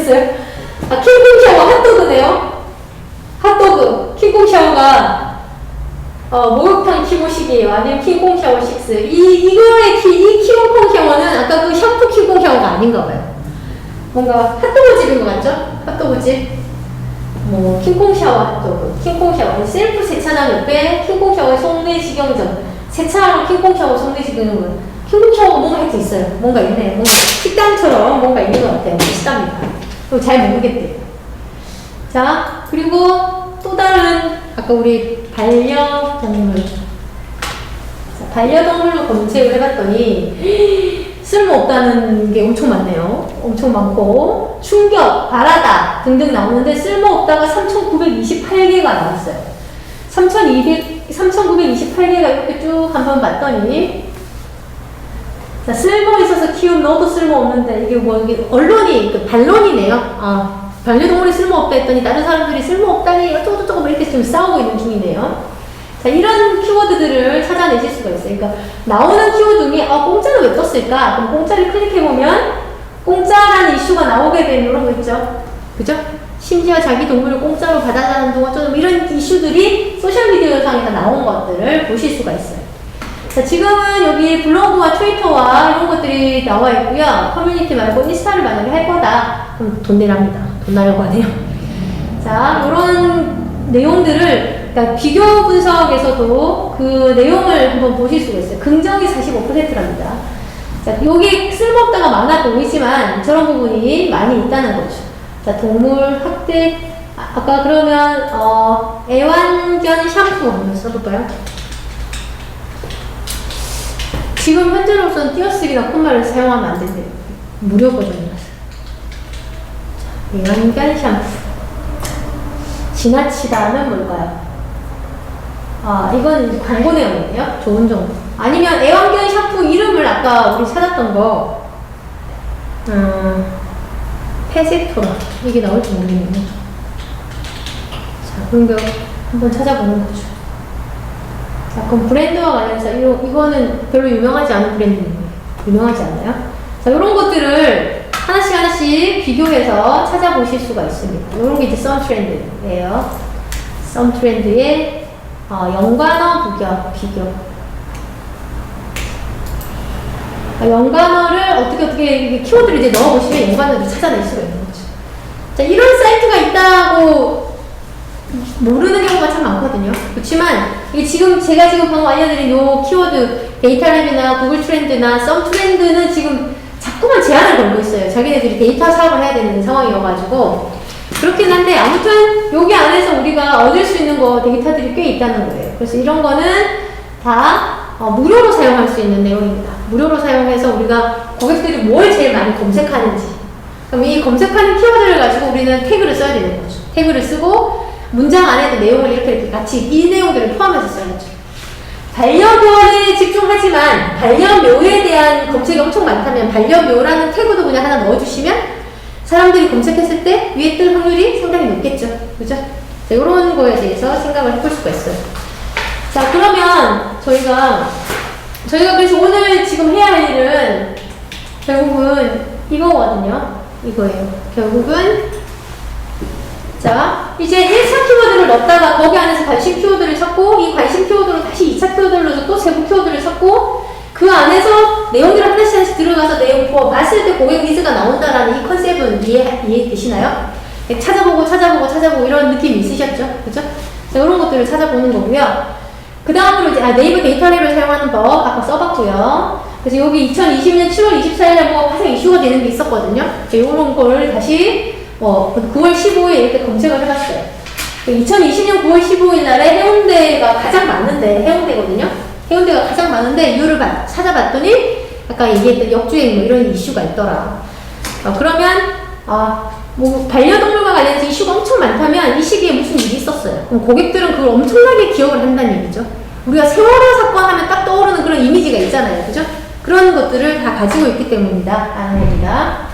모르겠어요. 아, 킹콩 샤워 핫도그네요. 핫도그. 킹콩 샤워가 목욕탕 키보식이에요. 아니면 킹콩 샤워 6. 이거의 이 킹콩 샤워는 아까 그 샤프 킹콩 샤워가 아닌가 봐요. 뭔가 핫도그 집인 것 같죠? 핫도그 집. 뭐 킹콩 샤워 핫도그, 킹콩 샤워 셀프 세차장 옆에 킹콩 샤워 송내식용점. 세차하러 킹콩 샤워 송내식용점. 킹콩 샤워가 뭔가 할게 있어요. 뭔가 있네. 뭔가 식당처럼 뭔가 있는 것 같아요. 식당입니다. 잘 모르겠대요. 자, 그리고 또 다른 아까 우리 반려동물. 자, 반려동물로 검색을 해봤더니 쓸모없다는 게 엄청 많네요. 엄청 많고 충격, 바라다 등등 나오는데 쓸모없다가 3,928개가 나왔어요. 3,928개가 이렇게 쭉 한번 봤더니 자, 쓸모 있어서 키운 너도 쓸모없는데 이게 뭐 이게 언론이 반론이네요. 반려동물이 쓸모없다 했더니 다른 사람들이 쓸모없다니 어쩌고저쩌고 이렇게 좀 싸우고 있는 중이네요. 자, 이런 키워드들을 찾아내실 수가 있어요. 그러니까 나오는 키워드 중에 공짜로 왜 떴을까? 그럼 공짜를 클릭해보면 공짜라는 이슈가 나오게 되는 이런 거 있죠. 그죠? 심지어 자기 동물을 공짜로 받아가는 동 어쩌고 이런 이슈들이 소셜미디어 상에서 나온 것들을 보실 수가 있어요. 자, 지금은 여기 블로그와 트위터와 이런 것들이 나와 있고요. 커뮤니티 말고 인스타를 만약에 할 거다. 그럼 돈 내랍니다. 돈 나려고 하네요. 자, 이런 내용들을 그러니까 비교 분석에서도 그 내용을 한번 보실 수가 있어요. 긍정이 45%랍니다. 자, 여기 쓸모없다가 많아 보이지만 저런 부분이 많이 있다는 거죠. 자, 동물 학대 아까 그러면 애완견 샴푸 한번 써볼까요? 지금 현재로서는 띄어쓰기나 콧말을 사용하면 안 된대요. 무료 버전이라서. 애완견 샴푸. 지나치다 하면 뭘까요? 이건 광고 내용이에요. 좋은 정보. 아니면 애완견 샴푸 이름을 아까 우리 찾았던 거, 페세토라. 이게 나올지 모르겠네요. 자, 그런 거 한번 찾아보는 거죠. 자, 그럼 브랜드와 관련해서 이거는 별로 유명하지 않은 브랜드예요. 유명하지 않나요? 자, 이런 것들을 하나씩 비교해서 찾아보실 수가 있습니다. 이런 게 이제 썸트렌드예요. 썸트렌드의 연관어 비교. 연관어를 어떻게 키워드를 이제 넣어보시면 연관어를 찾아낼 수가 있는 거죠. 자, 이런 사이트가 있다고 모르는 경우가 참 많거든요. 그렇지만 이게 제가 지금 방금 알려드린 요 키워드 데이터랩이나 구글 트렌드나 썸트렌드는 지금 자꾸만 제한을 걸고 있어요. 자기네들이 데이터 사업을 해야 되는 상황이어가지고 그렇긴 한데 아무튼 여기 안에서 우리가 얻을 수 있는 데이터들이 꽤 있다는 거예요. 그래서 이런 거는 다 무료로 사용할 수 있는 내용입니다. 무료로 사용해서 우리가 고객들이 뭘 제일 많이 검색하는지, 그럼 이 검색하는 키워드를 가지고 우리는 태그를 써야 되는 거죠. 태그를 쓰고 문장 안에도 내용을 이렇게 같이 이 내용들을 포함해서 써야죠. 반려견에 집중하지만 반려묘에 대한 검색이 엄청 많다면 반려묘라는 태그도 그냥 하나 넣어주시면 사람들이 검색했을 때 위에 뜰 확률이 상당히 높겠죠. 그죠? 자, 이런 거에 대해서 생각을 해볼 수가 있어요. 자, 그러면 저희가 그래서 오늘 지금 해야 할 일은 결국은 이거거든요. 이거예요. 결국은 자, 이제 1차 키워드를 넣었다가 거기 안에서 관심 키워드를 찾고 이 관심 키워드로 다시 2차 키워드를 넣어서 또 세부 키워드를 찾고 그 안에서 내용들을 하나씩 들어가서 내용 봤을 때 고객 니즈가 나온다라는 이 컨셉은 이해되시나요? 찾아보고 이런 느낌이 있으셨죠? 그죠? 자, 이런 것들을 찾아보는 거고요. 그 다음으로 이제 네이버 데이터랩을 사용하는 법 아까 써봤고요. 그래서 여기 2020년 7월 24일에 가장 이슈가 되는 게 있었거든요. 이런 걸 다시 9월 15일 이렇게 검색을 해봤어요. 2020년 9월 15일 날에 해운대가 가장 많은데, 해운대거든요. 해운대가 가장 많은데, 이유를 찾아봤더니, 아까 얘기했던 역주행 이런 이슈가 있더라. 그러면, 반려동물과 관련해서 이슈가 엄청 많다면, 이 시기에 무슨 일이 있었어요. 그럼 고객들은 그걸 엄청나게 기억을 한다는 얘기죠. 우리가 세월호 사건 하면 딱 떠오르는 그런 이미지가 있잖아요. 그죠? 그런 것들을 다 가지고 있기 때문이다. 라는 얘기다.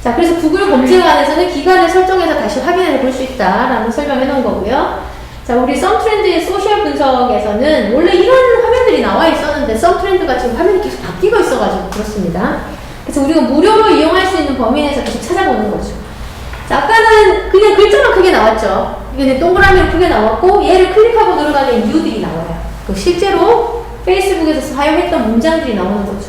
자, 그래서 구글 검색 안에서는 기간을 설정해서 다시 확인해 볼 수 있다라는 설명해 놓은 거고요. 자, 우리 썸트렌드의 소셜 분석에서는 원래 이런 화면들이 나와 있었는데 썸트렌드가 지금 화면이 계속 바뀌고 있어가지고 그렇습니다. 그래서 우리가 무료로 이용할 수 있는 범위 내에서 계속 찾아보는 거죠. 자, 아까는 그냥 글자만 크게 나왔죠. 이게 동그라미로 크게 나왔고, 얘를 클릭하고 들어가면 이유들이 나와요. 실제로 페이스북에서 사용했던 문장들이 나오는 거죠.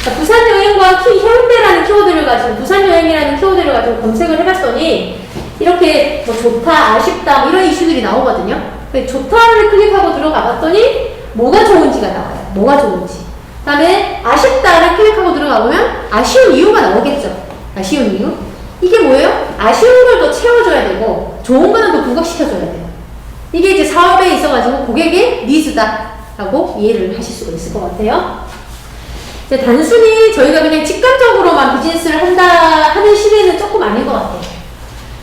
자, 부산 여행과 해운대라는 키워드를 가지고, 부산 여행이라는 키워드를 가지고 검색을 해봤더니, 이렇게 뭐 좋다, 아쉽다, 뭐 이런 이슈들이 나오거든요. 좋다를 클릭하고 들어가 봤더니, 뭐가 좋은지가 나와요. 뭐가 좋은지. 그 다음에 아쉽다를 클릭하고 들어가 보면, 아쉬운 이유가 나오겠죠. 아쉬운 이유. 이게 뭐예요? 아쉬운 걸 더 채워줘야 되고, 좋은 거는 더 부각시켜줘야 돼요. 이게 이제 사업에 있어가지고 고객의 니즈다라고 이해를 하실 수가 있을 것 같아요. 이제 단순히 저희가 그냥 직관적으로만 비즈니스를 한다 하는 시대는 조금 아닌 것 같아요.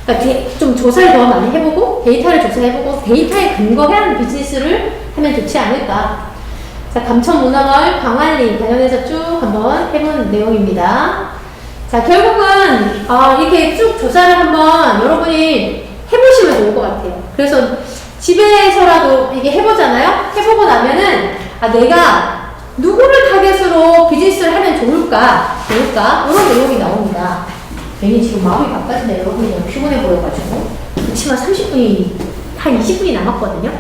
그러니까 좀 조사를 더 많이 해보고 데이터를 조사해보고 데이터에 근거한 비즈니스를 하면 좋지 않을까. 자, 감천문화마을 광안리 관련해서 쭉 한번 해본 내용입니다. 자, 결국은 이렇게 쭉 조사를 한번 여러분이 해보시면 좋을 것 같아요. 그래서 집에서라도 이게 해보잖아요. 해보고 나면은 내가 누구를 타겟으로 비즈니스를 하면 좋을까 이런 내용이 나옵니다. 괜히 지금 마음이 바빠진다. 여러분이 너무 피곤해 보여가지고. 그렇지만 30분이 한 20분이 남았거든요.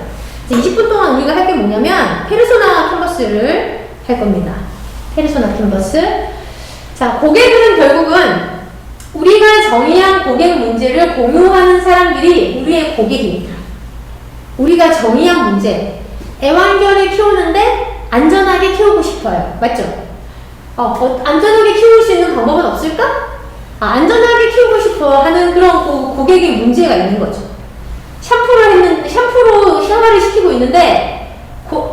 이제 20분 동안 우리가 할 게 뭐냐면 페르소나 캔버스를 할 겁니다. 페르소나 캔버스. 자, 고객은 결국은 우리가 정의한 고객 문제를 공유하는 사람들이 우리의 고객입니다. 우리가 정의한 문제, 애완견을 키우는데 안전하게 키우고 싶어요. 맞죠? 안전하게 키울 수 있는 방법은 없을까? 안전하게 키우고 싶어 하는 그런 고객의 문제가 있는 거죠. 샴푸로 샤워를 시키고 있는데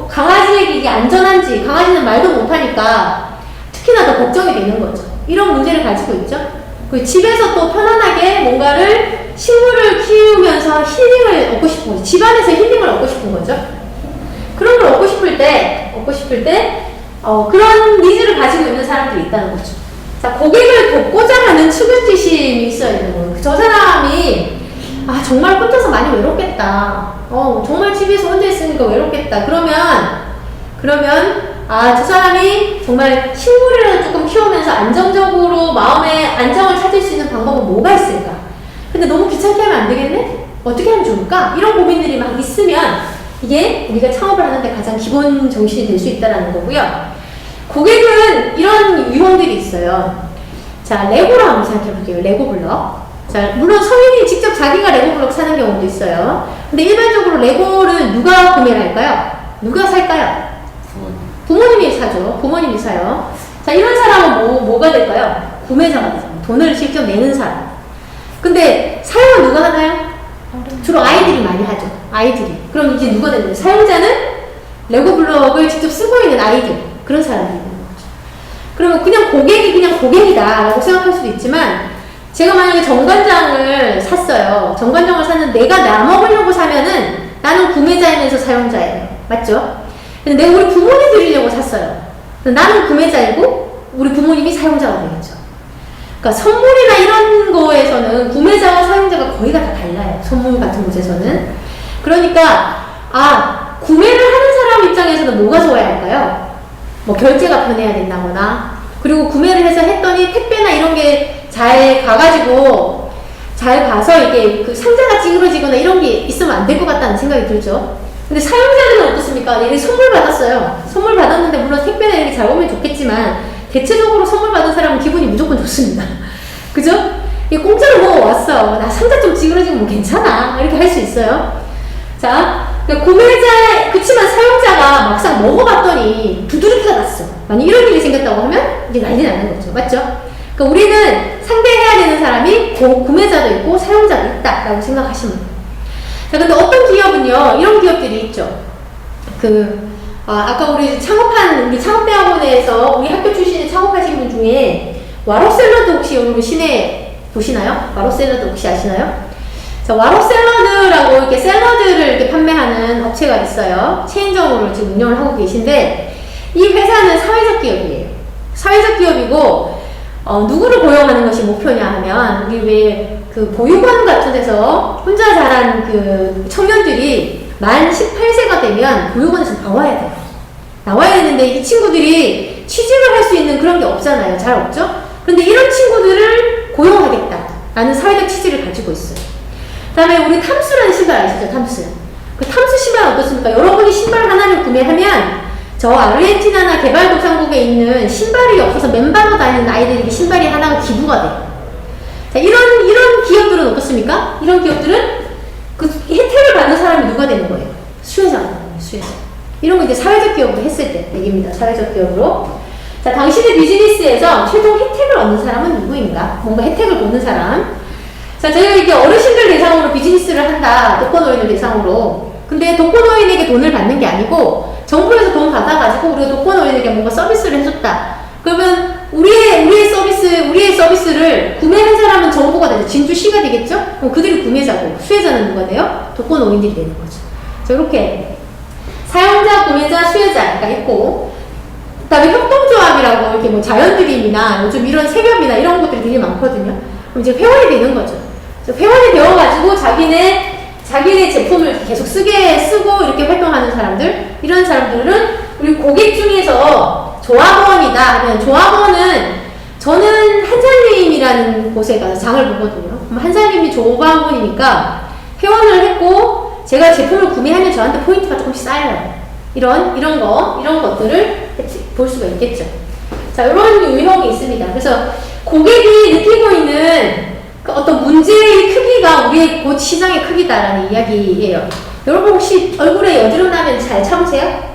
강아지에게 이게 안전한지, 강아지는 말도 못하니까 특히나 더 걱정이 되는 거죠. 이런 문제를 가지고 있죠. 집에서 또 편안하게 뭔가를 식물을 키우면서 힐링을 얻고 싶은 거죠. 집안에서 힐링을 얻고 싶은 거죠. 그런 걸 얻고 싶을 때 그런 니즈를 가지고 있는 사람들이 있다는 거죠. 자, 고객을 돕고자 하는 측은지심이 있어야 되는 거예요. 저 사람이 정말 혼자서 많이 외롭겠다. 정말 집에서 혼자 있으니까 외롭겠다. 그러면 저 사람이 정말 식물을 조금 키우면서 안정적으로 마음의 안정을 찾을 수 있는 방법은 뭐가 있을까? 근데 너무 귀찮게 하면 안 되겠네? 어떻게 하면 좋을까? 이런 고민들이 막 있으면 이게 우리가 창업을 하는데 가장 기본 정신이 될 수 있다는 거고요. 고객은 이런 유형들이 있어요. 자, 레고로 한번 생각해 볼게요. 레고 블럭. 자, 물론 성인이 직접 자기가 레고 블럭 사는 경우도 있어요. 근데 일반적으로 레고를 누가 구매를 할까요? 누가 살까요? 부모님이 사죠. 부모님이 사요. 자, 이런 사람은 뭐가 될까요? 구매자가 되죠. 돈을 직접 내는 사람. 근데 사용은 누가 하나요? 주로 아이들이 많이 하죠. 아이들이. 그럼 이제 누가 되나요? 사용자는 레고 블럭을 직접 쓰고 있는 아이들. 그런 사람들이 있는 거죠. 그러면 그냥 고객이 그냥 고객이다 라고 생각할 수도 있지만 제가 만약에 정관장을 샀어요. 정관장을 샀는데 내가 나 먹으려고 사면은 나는 구매자이면서 사용자예요. 맞죠? 근데 내가 우리 부모님 드리려고 샀어요. 나는 구매자이고 우리 부모님이 사용자가 되겠죠. 그러니까 선물이나 이런 거에서는 구매자와 사용자가 거의 다 달라요. 선물 같은 곳에서는. 그러니까 구매를 하는 사람 입장에서는 뭐가 좋아야 할까요? 뭐 결제가 편해야 된다거나 그리고 구매를 해서 했더니 택배나 이런 게 잘 가가지고 잘 가서 이게 그 상자가 찌그러지거나 이런 게 있으면 안 될 것 같다는 생각이 들죠. 근데 사용자들은 어떻습니까? 얘네 선물 받았어요. 선물 받았는데 물론 택배나 이렇게 잘 오면 좋겠지만 대체적으로 선물 받은 사람은 기분이 무조건 좋습니다. 그죠? 이 공짜로 먹어왔어. 나 상자 좀 찌그러지면 뭐 괜찮아. 이렇게 할 수 있어요. 자, 구매자, 그치만 사용자가 막상 먹어봤더니 두드러기가 났어. 만약 이런 일이 생겼다고 하면 이제 난리 나는 거죠. 맞죠? 그러니까 우리는 상대해야 되는 사람이 구매자도 있고 사용자도 있다라고 생각하시면 돼요. 자, 근데 어떤 기업은요, 이런 기업들이 있죠. 아까 우리 창업대학원에서 우리 학교 출신의 창업하신 분 중에 와로샐러드 혹시 여러분 시내 보시나요? 와로샐러드 혹시 아시나요? 자, 와로샐러드라고 이렇게 샐러드를 이렇게 판매하는 업체가 있어요. 체인점으로 지금 운영을 하고 계신데, 이 회사는 사회적 기업이에요. 사회적 기업이고, 누구를 고용하는 것이 목표냐 하면, 우리 왜 보육원 같은 데서 혼자 자란 청년들이 만 18세가 되면 보육원에서 나와야 돼요. 나와야 되는데 이 친구들이 취직을 할 수 있는 그런 게 없잖아요. 잘 없죠? 그런데 이런 친구들을 고용하겠다. 라는 사회적 취지를 가지고 있어요. 그 다음에 우리 탐스라는 신발 아시죠? 탐스. 그 탐스 신발은 어떻습니까? 여러분이 신발 하나를 구매하면 저 아르헨티나나 개발도상국에 있는 신발이 없어서 맨발로 다니는 아이들에게 신발이 하나가 기부가 돼요. 자, 이런 기업들은 어떻습니까? 이런 기업들은 그 혜택을 받는 사람이 누가 되는 거예요? 수혜자가. 이런 거 이제 사회적 기업으로 했을 때 얘기입니다. 사회적 기업으로. 자, 당신의 비즈니스에서 최종 혜택을 얻는 사람은 누구인가? 뭔가 혜택을 보는 사람. 자, 저희가 이렇게 어르신들 대상으로 비즈니스를 한다. 독거노인을 대상으로. 근데 독거노인에게 돈을 받는 게 아니고 정부에서 돈 받아가지고 우리가 독거노인에게 뭔가 서비스를 해줬다. 그러면 우리의 서비스를 구매한 사람은 정부가 되죠. 진주시가 되겠죠? 그럼 그들이 구매자고 수혜자는 누가 돼요? 독거노인들이 되는 거죠. 자, 이렇게 사용자, 구매자, 수혜자가 있고, 그 다음에 협동조합이라고 이렇게 뭐 자연드림이나 요즘 이런 세협이나 이런 것들이 되게 많거든요. 그럼 이제 회원이 되는 거죠. 회원이 되어가지고 자기네 제품을 계속 쓰고 이렇게 활동하는 사람들, 이런 사람들은 우리 고객 중에서 조합원이다 하면, 조합원은 저는 한살림이라는 곳에 가서 장을 보거든요. 그럼 한살림이 조합원이니까 회원을 했고 제가 제품을 구매하면 저한테 포인트가 조금씩 쌓여요. 이런 것들을 볼 수가 있겠죠. 자, 이런 유형이 있습니다. 그래서 고객이 느끼고 있는 그 어떤 문제의 크기가 우리의 곧 시장의 크기다라는 이야기예요. 여러분 혹시 얼굴에 여드름 나면 잘 참으세요?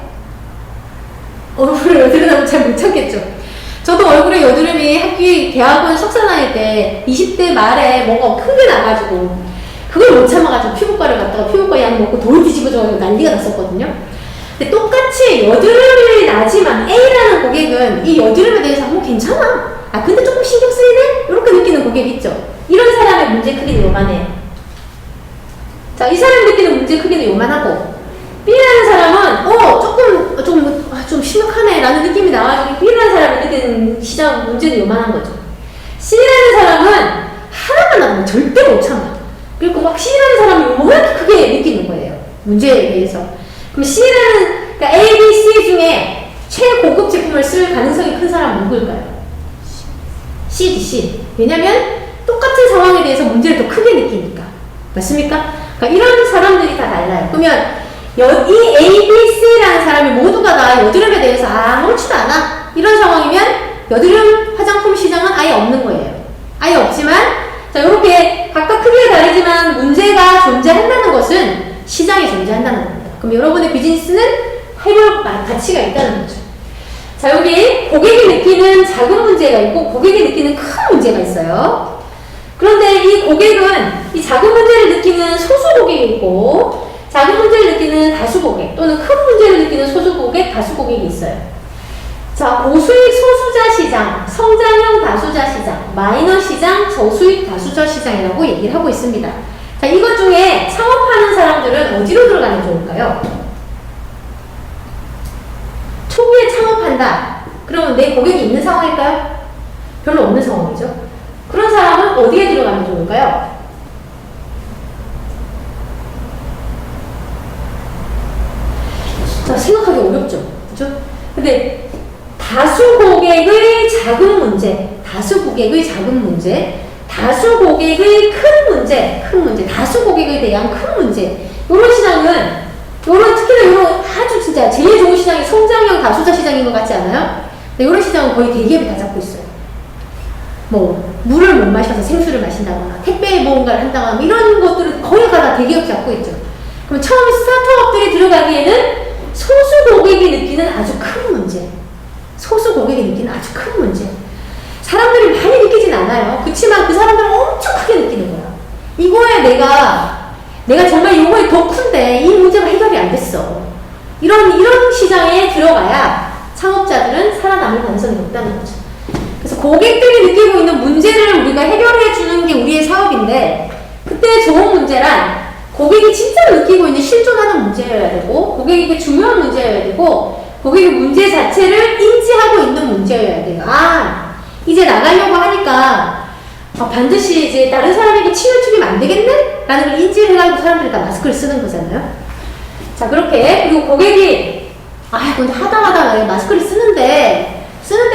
얼굴에 여드름 나면 잘 못 참겠죠. 저도 얼굴에 여드름이 대학원 석사 다닐 때 20대 말에 뭔가 크게 나가지고 그걸 못 참아가지고 피부과를 갔다가 피부과 약 먹고 돌 뒤집어져가지고 난리가 났었거든요. 근데 똑같이 여드름이 나지만 A라는 고객은 이 여드름에 대해서 괜찮아. 근데 조금 신경 쓰이네? 이렇게 느끼는 고객 있죠. 이런 사람의 문제 크기는 요만해요. 자, 이 사람이 느끼는 문제 크기는 요만하고 B라는 사람은 좀 심각하네 라는 느낌이 나와가지고 B라는 사람이 느끼는 시장 문제는 요만한 거죠. C라는 사람은 하나만 나오면 절대 못 참아. 그리고 막 C라는 사람이 요만하게 크게 느끼는 거예요. 문제에 대해서. 그럼 그러니까 A, B, C 중에 최고급 제품을 쓸 가능성이 큰 사람은 누구일까요? C. 왜냐면 똑같은 상황에 대해서 문제를 더 크게 느끼니까. 맞습니까? 그러니까 이런 사람들이 다 달라요. 그러면 이 A, B, C라는 사람이 모두가 다 여드름에 대해서 아무렇지도 않아. 이런 상황이면 여드름 화장품 시장은 아예 없는 거예요. 아예 없지만 자, 이렇게 각각 크기가 다르지만 문제가 존재한다는 것은 시장이 존재한다는 겁니다. 그럼 여러분의 비즈니스는 해볼 가치가 있다는 거죠. 자, 여기 고객이 느끼는 작은 문제가 있고 고객이 느끼는 큰 문제가 있어요. 그런데 이 고객은 이 작은 문제를 느끼는 소수 고객이 있고 작은 문제를 느끼는 다수 고객 또는 큰 문제를 느끼는 소수 고객, 다수 고객이 있어요. 자, 고수익 소수자 시장, 성장형 다수자 시장, 마이너 시장, 저수익 다수자 시장이라고 얘기를 하고 있습니다. 자, 이것 중에 창업하는 사람들은 어디로 들어가면 좋을까요? 초기에 창업한다. 그러면 내 고객이 있는 상황일까요? 별로 없는 상황이죠. 그런 사람은 어디에 들어가면 좋을까요? 자, 생각하기 어렵죠. 그죠? 근데 다수 고객의 작은 문제, 다수 고객의 작은 문제, 다수 고객의 큰 문제, 다수 고객에 대한 큰 문제. 이런 시장은, 특히나 이런 아주 진짜 제일 좋은 시장이 성장형 다수자 시장인 것 같지 않아요? 근데 이런 시장은 거의 대기업이 다 잡고 있어요. 뭐, 물을 못 마셔서 생수를 마신다거나, 택배 무언가를 한다거나, 이런 것들은 거의 다 대기업이 잡고 있죠. 그럼 처음 스타트업들이 들어가기에는 소수 고객이 느끼는 아주 큰 문제. 사람들이 많이 느끼진 않아요. 그치만 그 사람들은 엄청 크게 느끼는 거야. 이거에 내가 정말 이거에 더 큰데 이 문제가 해결이 안 됐어. 이런 시장에 들어가야 창업자들은 살아남을 가능성이 높다는 거죠. 그래서 고객들이 느끼고 있는 문제를 우리가 해결해 주는 게 우리의 사업인데 그때 좋은 문제란 고객이 진짜 느끼고 있는 실존하는 문제여야 되고 고객에게 중요한 문제여야 되고 고객의 문제 자체를 인지하고 있는 문제여야 돼요. 이제 나가려고 하니까 반드시 이제 다른 사람에게 침을 튀기면 안 되겠네? 라는 걸 인지를 해가지고 사람들이 다 마스크를 쓰는 거잖아요. 자, 그렇게 그리고 고객이 근데 하다 마스크를 쓰는데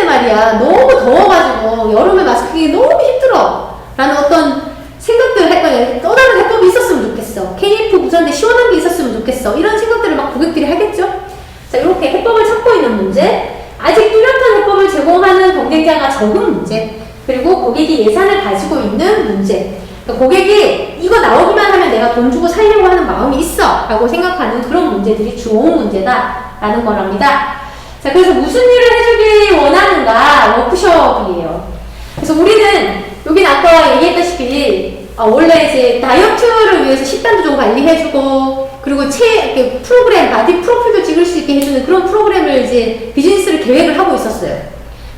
말이야 너무 더워가지고 여름에 마스크 끼기 너무 힘들어 라는 어떤 생각들을 할 거예요. 또 다른 해법이 있었으면 좋겠어. KF 무산대 시원한 게 있었으면 좋겠어. 이런 생각들을 막 고객들이 하겠죠? 자, 이렇게 해법을 찾고 있는 문제, 아직 뚜렷한 해법을 제공하는 경쟁자가 적은 문제, 그리고 고객이 예산을 가지고 있는 문제. 그러니까 고객이 이거 나오기만 하면 내가 돈 주고 살려고 하는 마음이 있어 라고 생각하는 그런 문제들이 주어온 문제다 라는 거랍니다. 자, 그래서 무슨 일을 해주길 원하는가 워크숍이에요. 그래서 우리는 여기는 아까 얘기했다시피 원래 이제 다이어트를 위해서 식단도 좀 관리해주고 그리고 프로그램, 바디 프로필도 찍을 수 있게 해주는 그런 프로그램을 이제 비즈니스를 계획을 하고 있었어요.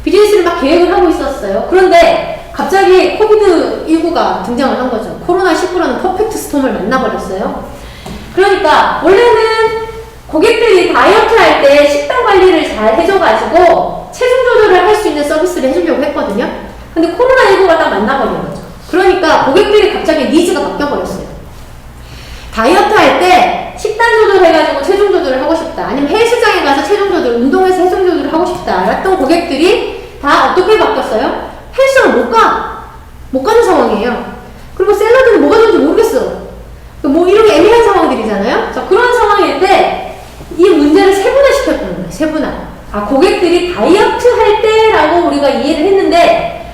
비즈니스를 막 계획을 하고 있었어요. 그런데 갑자기 코비드19가 등장을 한 거죠. 코로나19라는 퍼펙트 스톰을 만나버렸어요. 그러니까 원래는 고객들이 다이어트 할 때 식단 관리를 잘 해줘가지고 체중 조절을 할 수 있는 서비스를 해주려고 했거든요. 근데 코로나19가 딱 만나버린 거죠. 그러니까 고객들이 갑자기 니즈가 바뀌어버렸어요. 다이어트 할 때 식단 조절해가지고 체중 조절을 하고 싶다. 아니면 헬스장에 가서 체중 조절, 운동해서 체중 조절을 하고 싶다. 했던 고객들이 다 어떻게 바뀌었어요? 헬스장을 못 가는 상황이에요. 그리고 샐러드는 뭐가 좋은지 모르겠어. 뭐 이런 애매한 상황들이잖아요. 자, 그런 상황일 때 이 문제를 세분화시켰다는 거예요. 세분화. 고객들이 다이어트 할 때라고 우리가 이해를 했는데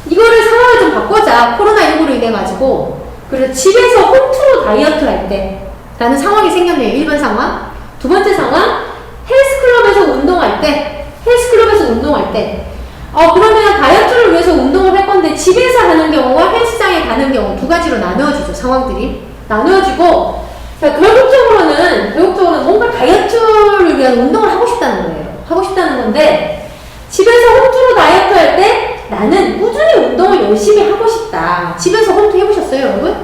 이거를 상황을 좀 바꾸자. 코로나19로 인해가지고. 그래서 집에서 홈트로 다이어트 할 때 라는 상황이 생겼네요. 1번 상황. 두 번째 상황. 헬스클럽에서 운동할 때. 그러면 다이어트를 위해서 운동을 할 건데 집에서 하는 경우와 헬스장에 가는 경우 두 가지로 나누어지죠. 상황들이. 나누어지고 자, 결국적으로는 뭔가 다이어트를 위한 운동을 하고 싶다는 거예요. 하고 싶다는 건데 집에서 홈트로 다이어트 할 때 나는 꾸준히 운동을 열심히 하고 싶다. 집에서 홈트 해보셨어요, 여러분?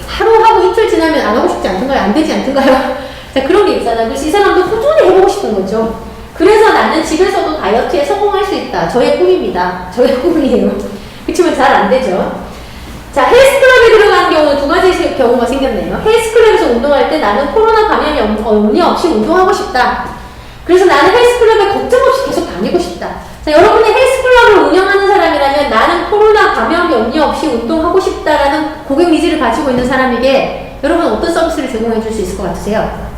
하루 하고 이틀 지나면 안 하고 싶지 않던가요? 안 되지 않던가요? 자, 그런 게 있잖아요. 그래서 이 사람도 꾸준히 해보고 싶은 거죠. 그래서 나는 집에서도 다이어트에 성공할 수 있다. 저의 꿈입니다. 저의 꿈이에요. 그렇지만 잘 안 되죠. 자, 헬스클럽에 들어가는 경우는 두 가지 경우가 생겼네요. 헬스클럽에서 운동할 때 나는 코로나 감염이 염려 없이 운동하고 싶다. 그래서 나는 헬스클럽에 걱정 없이 계속 다니고 싶다. 자, 여러분이 헬스클럽을 운영하는 사람이라면 나는 코로나 감염 염려 없이 운동하고 싶다라는 고객 니즈를 가지고 있는 사람에게 여러분 어떤 서비스를 제공해 줄 수 있을 것 같으세요?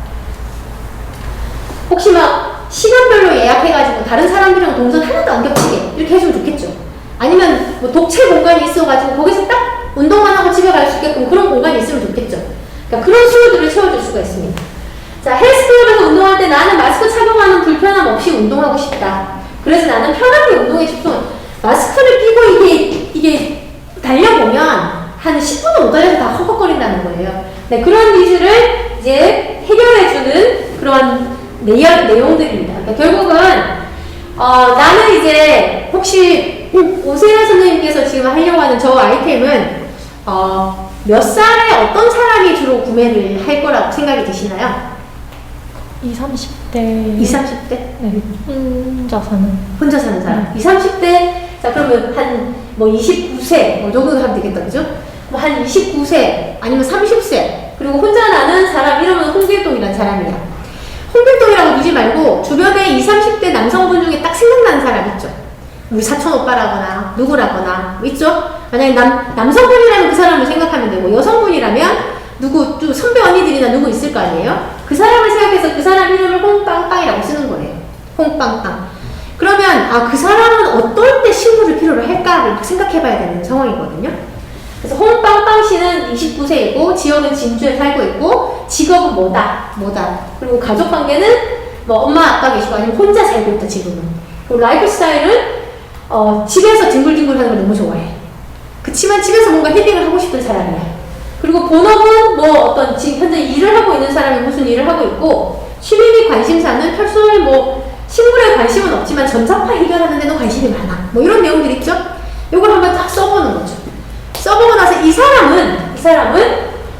혹시 막 시간별로 예약해가지고 다른 사람들이랑 동선 하나도 안 겹치게 이렇게 해주면 좋겠죠. 아니면 뭐 독채 공간이 있어가지고 거기서 딱 운동만 하고 집에 갈 수 있게끔 그런 공간이 있으면 좋겠죠. 그러니까 그런 수요들을 채워줄 수가 있습니다. 자, 헬스클럽에서 운동할 때 나는 마스크 착용하는 불편함 없이 운동하고 싶다. 그래서 나는 편하게 운동에 집중. 마스크를 끼고 이게 달려보면 한 10분은 못 달려서 다 헉헉거린다는 거예요. 네, 그런 니즈를 이제 해결해주는 그런 내용들입니다. 그러니까 결국은 나는 이제 혹시 오세현 선생님께서 지금 하려고 하는 저 아이템은 몇 살에 어떤 사람이 주로 구매를 할 거라고 생각이 드시나요? 20, 30대. 20, 30대? 네. 혼자 사는 사람. 20, 30대. 자, 그러면 한 뭐 29세 뭐 정도 하면 되겠다, 그죠? 뭐 한 29세 아니면 30세 그리고 혼자 나는 사람 이러면 홍길동이라는 사람이야. 홍길동이라고 두지 말고 주변에 20, 30대 남성분 중에 딱 생각나는 사람 있죠? 우리 사촌 오빠라거나 누구라거나 있죠? 만약에 남성분이라면 그 사람을 생각하면 되고 여성분이라면 누구 좀 선배 언니들이나 누구 있을 거 아니에요? 그 사람을 생각해서 그 사람 이름을 홍빵빵이라고 쓰는 거예요. 홍빵빵. 그러면 그 사람은 어떨 때 식물을 필요로 할까를 생각해 봐야 되는 상황이거든요. 그래서 홍빵빵 씨는 29세이고 지역은 진주에 살고 있고 직업은 뭐다. 그리고 가족 관계는 뭐 엄마 아빠 계시고 아니면 혼자 살고 있다 지금은. 그리고 라이프 스타일은 집에서 뒹굴뒹굴 하는 걸 너무 좋아해. 그치만 집에서 뭔가 힐링을 하고 싶은 사람이야. 그리고 본업은 뭐 어떤 지금 현재 일을 하고 있는 사람이 무슨 일을 하고 있고 취미 및 관심사는 personal 뭐 식물에 관심은 없지만 전자파 해결하는 데는 관심이 많아. 뭐 이런 내용들 있죠? 이걸 한번 딱 써보는 거죠. 써보고 나서 이 사람은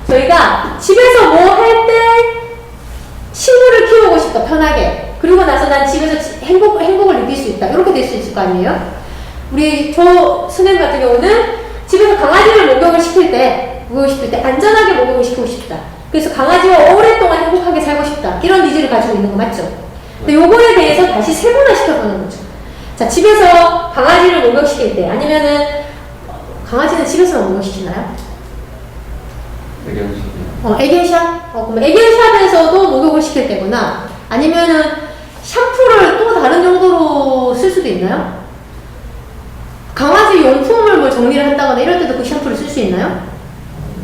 저희가 집에서 뭐 할 때 식물을 키우고 싶다 편하게. 그리고 나서 난 집에서 행복을 느낄 수 있다. 이렇게 될 수 있을 거 아니에요? 저 선생님 같은 경우는 집에서 강아지를 목욕을 시킬 때 안전하게 목욕을 시키고 싶다. 그래서 강아지와 오랫동안 행복하게 살고 싶다. 이런 니즈를 가지고 있는 거 맞죠? 근데 요거에 대해서 다시 세분화 시켜보는 거죠. 자, 집에서 강아지를 목욕시킬 때 아니면은 강아지는 집에서만 목욕시키나요? 애견식이요. 애견샵? 그럼 애견샵에서도 목욕을 시킬 때구나. 아니면은 샴푸를 또 다른 용도로 쓸 수도 있나요? 강아지 용품을 뭐 정리를 한다거나 이럴 때도 그 샴푸를 쓸 수 있나요?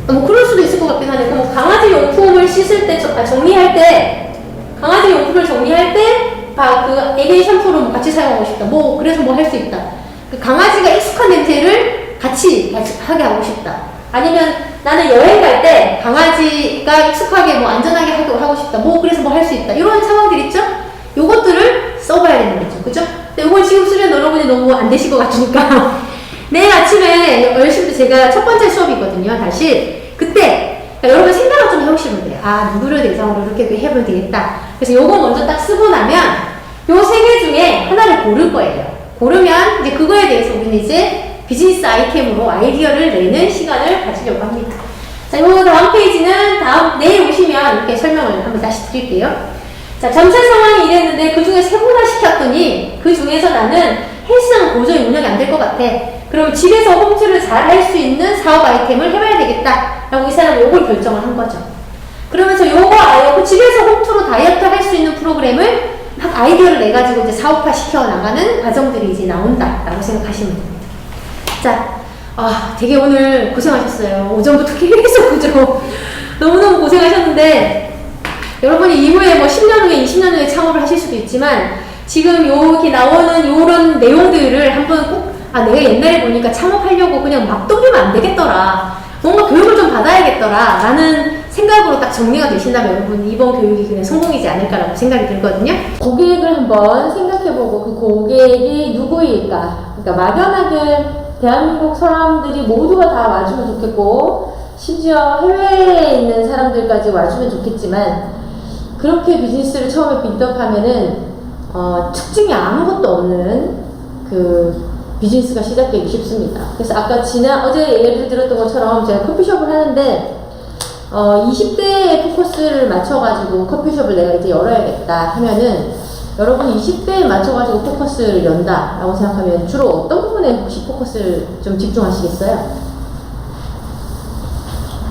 뭐 그럴 수도 있을 것 같긴 하네요. 그럼 강아지 용품을 씻을 때, 정리할 때, 강아지 용품을 정리할 때, 그 애견 샴푸를 뭐 같이 사용하고 싶다. 뭐, 그래서 뭐 할 수 있다. 그 강아지가 익숙한 냄새를 같이 하게 하고 싶다. 아니면 나는 여행 갈 때 강아지가 익숙하게 뭐 안전하게 하고 싶다. 뭐, 그래서 뭐 할 수 있다. 이런 상황들 있죠? 요것들을 써봐야 되는 거죠. 그죠? 근데 요걸 지금 쓰면 여러분이 너무 안 되실 것 같으니까. 내일 아침에 10시부터 제가 첫 번째 수업이거든요. 다시. 그때, 그러니까 여러분 생각을 좀 해보시면 돼요. 아, 누구를 대상으로 이렇게 해보면 되겠다. 그래서 요거 먼저 딱 쓰고 나면 요 세 개 중에 하나를 고를 거예요. 고르면 이제 그거에 대해서 우리는 이제 비즈니스 아이템으로 아이디어를 내는 시간을 가지려고 합니다. 자, 요 다음 페이지는 내일 오시면 이렇게 설명을 한번 다시 드릴게요. 자, 점차 상황이 이랬는데 그 중에 세 분을 시켰더니 그 중에서 나는 헬스장은 도저히 운영이 안 될 것 같아. 그럼 집에서 홈트를 잘 할 수 있는 사업 아이템을 해봐야 되겠다. 라고 이 사람은 요걸 결정을 한 거죠. 그러면서 요거 집에서 홈트로 다이어트 할 수 있는 프로그램을 막 아이디어를 내가지고 이제 사업화 시켜 나가는 과정들이 이제 나온다. 라고 생각하시면 됩니다. 자, 되게 오늘 고생하셨어요. 오전부터 계속 그죠? 너무너무 고생하셨는데, 여러분이 이후에 뭐 10년 후에, 20년 후에 창업을 하실 수도 있지만, 지금 여기 나오는 요런 내용들을 한번 꼭, 내가 옛날에 보니까 창업하려고 그냥 막 덤비면 안 되겠더라. 뭔가 교육을 좀 받아야겠더라. 라는 생각으로 딱 정리가 되신다면 여러분 이번 교육이 그냥 성공이지 않을까라고 생각이 들거든요. 고객을 한번 생각해보고 그 고객이 누구일까? 그러니까 막연하게 대한민국 사람들이 모두가 다 와주면 좋겠고, 심지어 해외에 있는 사람들까지 와주면 좋겠지만, 그렇게 비즈니스를 처음에 빌드업하면은 특징이 아무것도 없는 그 비즈니스가 시작되기 쉽습니다. 그래서 아까 어제 예를 들었던 것처럼 제가 커피숍을 하는데 20대에 포커스를 맞춰가지고 커피숍을 내가 이제 열어야겠다 하면은, 여러분 20대에 맞춰가지고 포커스를 연다 라고 생각하면 주로 어떤 부분에 혹시 포커스를 좀 집중하시겠어요?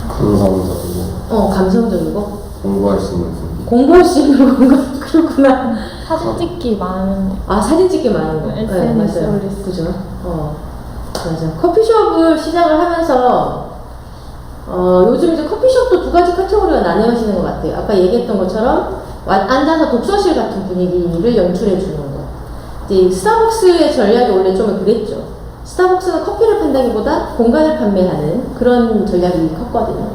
감성적이고. 감성적이고. 공부할 수 있는 분위. 공부할 수 있는 건가? 그렇구나. 사진 찍기 많은 사진 찍기 많은 거. SNS 맞아요. 올릴 수 그죠? 맞아. 커피숍을 시작을 하면서, 요즘 이제 커피숍도 두 가지 카테고리가 나뉘어지는 것 같아요. 아까 얘기했던 것처럼, 앉아서 독서실 같은 분위기를 연출해 주는 거. 이제 스타벅스의 전략이 원래 좀 그랬죠. 스타벅스는 커피를 판다기보다 공간을 판매하는 그런 전략이 컸거든요.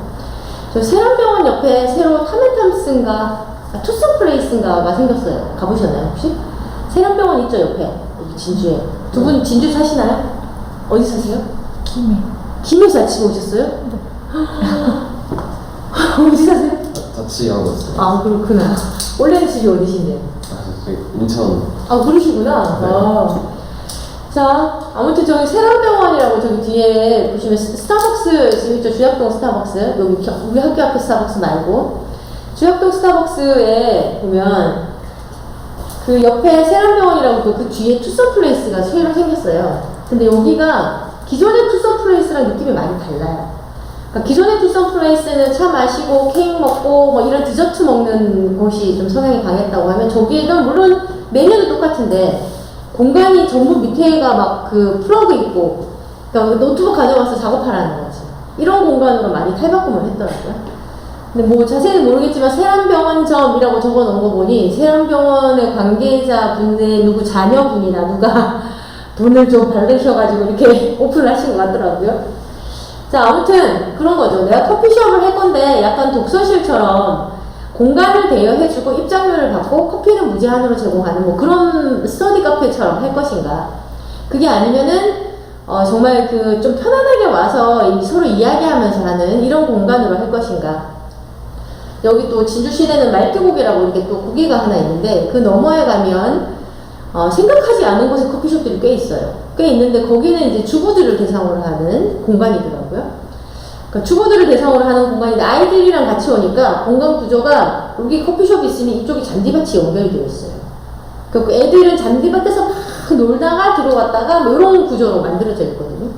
저 세란병원 옆에 새로 타멘탐스인가, 투썸플레이스인가가 생겼어요. 가보셨나요, 혹시? 세란병원 있죠, 옆에. 여기 진주에. 두 분 진주 사시나요? 어디 사세요? 김에 김에서 아침 오셨어요? 네. 어디 사세요? 같이 하고 있어요. 그렇구나. 원래는 집이 어디신데요? 저기 인천. 그러시구나. 자, 아무튼 저기 세란병원이라고 저기 뒤에 보시면 스타벅스 지금 있죠? 주약동 스타벅스. 여기 우리 학교 앞에 스타벅스 말고 주약동 스타벅스에 보면 그 옆에 세란병원이라고 그 뒤에 투썸플레이스가 새로 생겼어요. 근데 여기가 기존의 투썸플레이스랑 느낌이 많이 달라요. 그러니까 기존의 투썸플레이스는 차 마시고 케이크 먹고 뭐 이런 디저트 먹는 곳이 좀 성향이 강했다고 하면, 저기는 물론 메뉴는 똑같은데 공간이 전부 밑에가 막 그 플러그 있고, 그러니까 노트북 가져가서 작업하라는 거지. 이런 공간으로 많이 탈바꿈을 했더라고요. 근데 뭐 자세히는 모르겠지만 세란병원점이라고 적어 놓은 거 보니 세란병원의 관계자분의 누구 자녀분이나 누가 돈을 좀 받으셔가지고 이렇게 오픈을 하신 것 같더라고요. 자, 아무튼 그런 거죠. 내가 커피숍을 할 건데 약간 독서실처럼 공간을 대여해주고 입장료를 받고 커피는 무제한으로 제공하는 뭐 그런 스터디 카페처럼 할 것인가. 그게 아니면은 정말 그 좀 편안하게 와서 서로 이야기하면서 하는 이런 공간으로 할 것인가. 여기 또 진주시내는 말뚝고개라고 이렇게 또 고개가 하나 있는데, 그 너머에 가면 생각하지 않은 곳에 커피숍들이 꽤 있어요. 꽤 있는데 거기는 이제 주부들을 대상으로 하는 공간이더라고요. 그러니까 주부들을 대상으로 하는 공간인데 아이들이랑 같이 오니까 공간 구조가, 여기 커피숍이 있으니 이쪽이 잔디밭이 연결되어 있어요. 그 애들은 잔디밭에서 막 놀다가 들어갔다가 뭐 이런 구조로 만들어져 있거든요.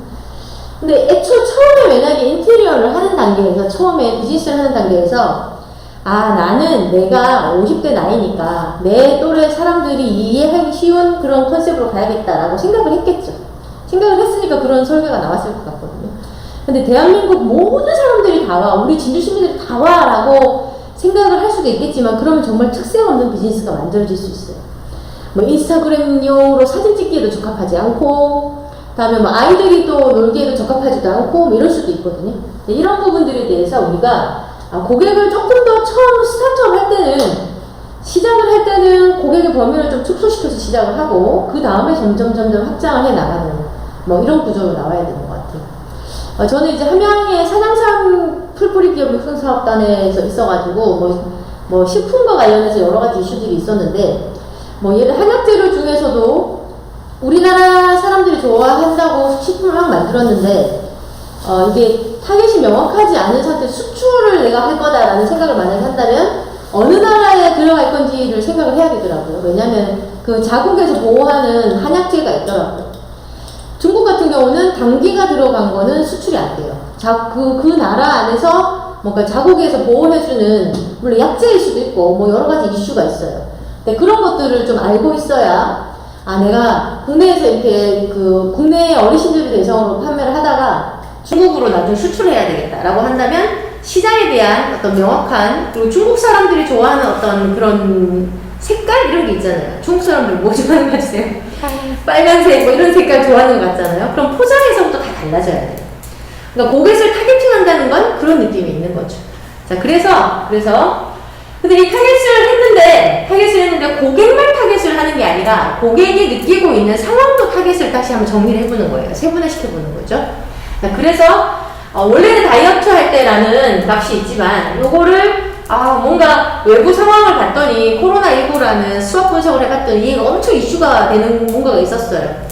근데 애초 처음에 만약에 인테리어를 하는 단계에서, 처음에 비즈니스를 하는 단계에서, 아, 나는 내가 50대 나이니까 내 또래 사람들이 이해하기 쉬운 그런 컨셉으로 가야겠다라고 생각을 했겠죠. 생각을 했으니까 그런 설계가 나왔을 것 같거든요. 근데 대한민국 모든 사람들이 다 와, 우리 진주 시민들이 다 와 라고 생각을 할 수도 있겠지만, 그러면 정말 특색 없는 비즈니스가 만들어질 수 있어요. 뭐 인스타그램용으로 사진 찍기에도 적합하지 않고, 그다음에 뭐 아이들이 또 놀기에도 적합하지도 않고, 뭐 이럴 수도 있거든요. 이런 부분들에 대해서 우리가 고객을 조금 더 처음 스타트업 할 때는, 시작을 할 때는 고객의 범위를 좀 축소시켜서 시작을 하고, 그 다음에 점점 확장을 해 나가는 뭐 이런 구조로 나와야 되는 것 같아요. 저는 이제 함양의 산양산 풀뿌리 기업 육성사업단에서 있어가지고 뭐 식품과 관련해서 여러 가지 이슈들이 있었는데, 뭐 예를 한약재료 중에서도 우리나라 사람들이 좋아한다고 식품을 막 만들었는데, 이게 타겟이 명확하지 않은 상태, 수출을 내가 할 거다라는 생각을 만약에 한다면 어느 나라에 들어갈 건지를 생각을 해야 되더라고요. 왜냐면 그 자국에서 보호하는 한약재가 있더라고요. 중국 같은 경우는 당귀가 들어간 거는 수출이 안 돼요. 그 나라 안에서 뭔가 자국에서 보호해주는, 물론 약재일 수도 있고 뭐 여러 가지 이슈가 있어요. 근데 그런 것들을 좀 알고 있어야, 아, 내가 국내에서 이렇게 국내 어르신들을 대상으로 판매를 하다가 중국으로 나중에 수출해야 되겠다라고 한다면 시장에 대한 어떤 명확한, 그리고 중국 사람들이 좋아하는 어떤 그런 색깔 이런 게 있잖아요. 중국 사람들 뭐 좋아하는 거 같으세요? 빨간색 뭐 이런 색깔 좋아하는 거 같잖아요. 그럼 포장에서부터 다 달라져야 돼요. 그러니까 고객을 타겟팅한다는 건 그런 느낌이 있는 거죠. 자, 그래서 근데 이 타겟을 했는데 고객만 타겟을 하는 게 아니라 고객이 느끼고 있는 상황도 타겟을 다시 한번 정리를 해보는 거예요. 세분화시켜보는 거죠. 자, 그래서 원래는 다이어트 할 때라는 값이 있지만 요거를 뭔가 외부 상황을 봤더니 코로나19라는 수학 분석을 해봤더니 엄청 이슈가 되는 뭔가가 있었어요.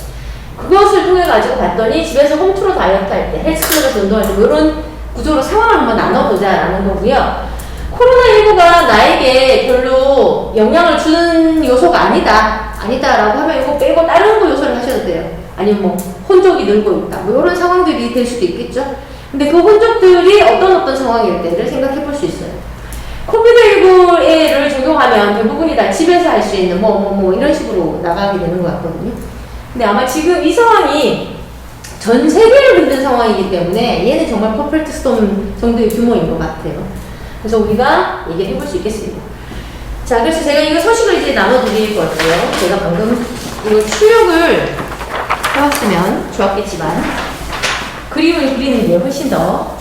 그것을 통해 가지고 봤더니 집에서 홈트로 다이어트 할 때, 헬스클럽에서 운동할 때 뭐 이런 구조로 상황을 한번 나눠보자라는 거고요. 코로나19가 나에게 별로 영향을 주는 요소가 아니다라고 하면 이거 빼고 다른 거 요소를 하셔도 돼요. 아니면 뭐 혼족이 늘고 있다, 뭐 이런 상황들이 될 수도 있겠죠. 근데 그 혼족들이 어떤 상황일 때를 생각해 볼 수 있어요. 코비드19를 적용하면 대부분이 다 집에서 할 수 있는 뭐 이런 식으로 나가게 되는 것 같거든요. 근데 아마 지금 이 상황이 전 세계를 흔든 상황이기 때문에 얘는 정말 퍼펙트 스톰 정도의 규모인 것 같아요. 그래서 우리가 얘기를 해볼 수 있겠습니다. 자, 그래서 제가 이거 서식을 이제 나눠드릴 것 같아요. 제가 방금 이거 출력을 해왔으면 좋았겠지만, 그림을 그리는 게 훨씬 더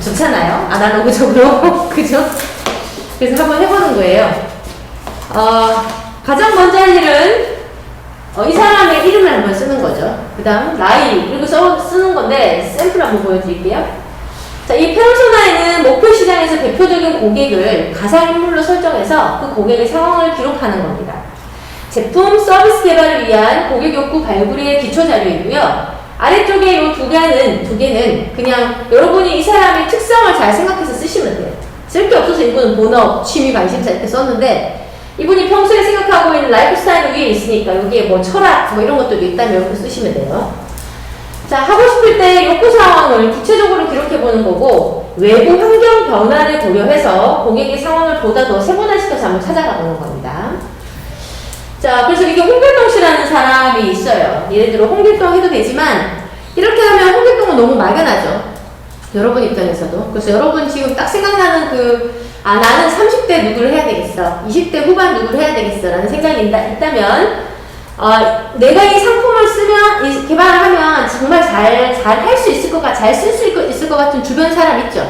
좋잖아요. 아날로그적으로. 그죠? 그래서 한번 해보는 거예요. 가장 먼저 할 일은 이 사람의 이름을 한번 쓰는 거죠. 그 다음 나이, 그리고 쓰는 건데 샘플 한번 보여드릴게요. 자, 이 페르소나에는 목표 시장에서 대표적인 고객을 가상인물로 설정해서 그 고객의 상황을 기록하는 겁니다. 제품, 서비스 개발을 위한 고객 욕구 발굴의 기초 자료이고요. 아래쪽에 이 두 개는 그냥 여러분이 이 사람의 특성을 잘 생각해서 쓰시면 돼요. 쓸 게 없어서 이분은 본업, 취미, 관심사 이렇게 썼는데, 이분이 평소에 생각하고 있는 라이프 스타일 위에 있으니까 여기에 뭐 철학 뭐 이런 것들도 있다면 이렇게 쓰시면 돼요. 자, 하고 싶을 때 욕구 상황을 구체적으로 기록해 보는 거고, 외부 환경 변화를 고려해서 고객의 상황을 보다 더 세분화시켜서 한번 찾아가 보는 겁니다. 자, 그래서 이게 홍길동 씨라는 사람이 있어요. 예를 들어 홍길동 해도 되지만, 이렇게 하면 홍길동은 너무 막연하죠. 여러분 입장에서도. 그래서 여러분 지금 딱 생각나는 나는 30대 누구를 해야 되겠어, 20대 후반 누구를 해야 되겠어 라는 생각이 있다면, 내가 이 상품을 쓰면, 개발을 하면 정말 잘 할 수 있을 잘 쓸 수 있을 것 같은 주변 사람 있죠?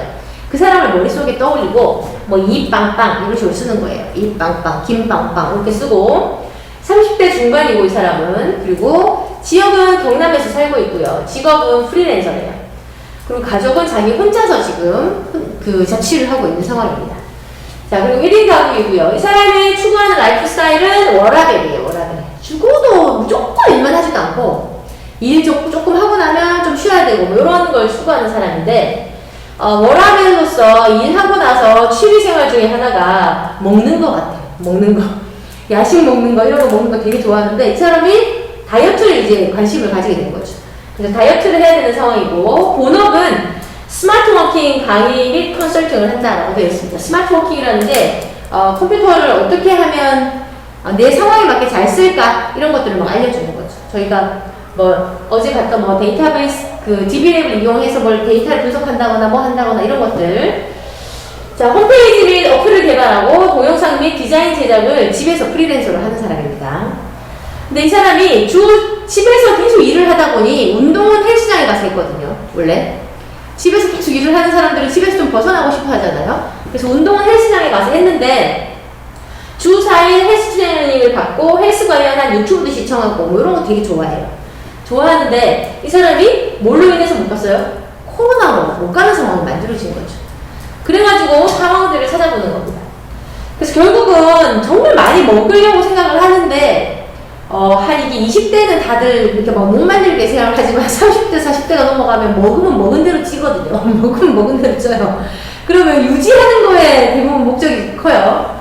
그 사람을 머릿속에 떠올리고, 뭐, 이빵빵, 이런 식으로 쓰는 거예요. 이빵빵, 김빵빵, 이렇게 쓰고, 30대 중반이고, 이 사람은. 그리고, 지역은 경남에서 살고 있고요. 직업은 프리랜서예요. 그리고 가족은 자기 혼자서 지금 자취를 하고 있는 상황입니다. 자, 그리고 1인 가구이고요. 이 사람이 추구하는 라이프 스타일은 워라벨이에요, 워라벨. 죽어도 무조건 일만 하지도 않고, 일 조금 하고 나면 좀 쉬어야 되고, 뭐, 이런 걸 추구하는 사람인데, 워라벨로서 일하고 나서 취미생활 중에 하나가 먹는 거 같아요. 먹는 거. 야식 먹는 거, 이런 거 먹는 거 되게 좋아하는데, 이 사람이 다이어트에 이제 관심을 가지게 된 거죠. 그래서 다이어트를 해야 되는 상황이고, 본업은 스마트 워킹 강의 및 컨설팅을 한다라고 되어 있습니다. 스마트 워킹이라는 게 컴퓨터를 어떻게 하면 내 상황에 맞게 잘 쓸까 이런 것들을 막 알려주는 거죠. 저희가 뭐 어제 봤던 뭐 데이터베이스 그 DB랩을 이용해서 뭘 데이터를 분석한다거나 뭐 한다거나 이런 것들. 자, 홈페이지 및 어플을 개발하고 동영상 및 디자인 제작을 집에서 프리랜서로 하는 사람입니다. 근데 이 사람이 집에서 계속 일을 하다 보니 운동은 헬스장에 가서 했거든요. 원래 집에서 계속 일을 하는 사람들은 집에서 좀 벗어나고 싶어 하잖아요. 그래서 운동은 헬스장에 가서 했는데 주 4일 헬스 트레이닝을 받고 헬스 관련한 유튜브도 시청하고 뭐 이런 거 되게 좋아해요. 좋아하는데 이 사람이 뭘로 인해서 못 갔어요? 코로나로 못 가는 상황이 만들어진 거죠. 그래가지고 상황들을 찾아보는 겁니다. 그래서 결국은 정말 많이 먹으려고 생각을 하는데 한 이게 20대는 다들 이렇게 막 못 만들게 생각을 하지만 30대, 40대가 넘어가면 먹으면 먹은 대로 찌거든요. 먹으면 먹은 대로 쪄요. 그러면 유지하는 거에 대부분 목적이 커요.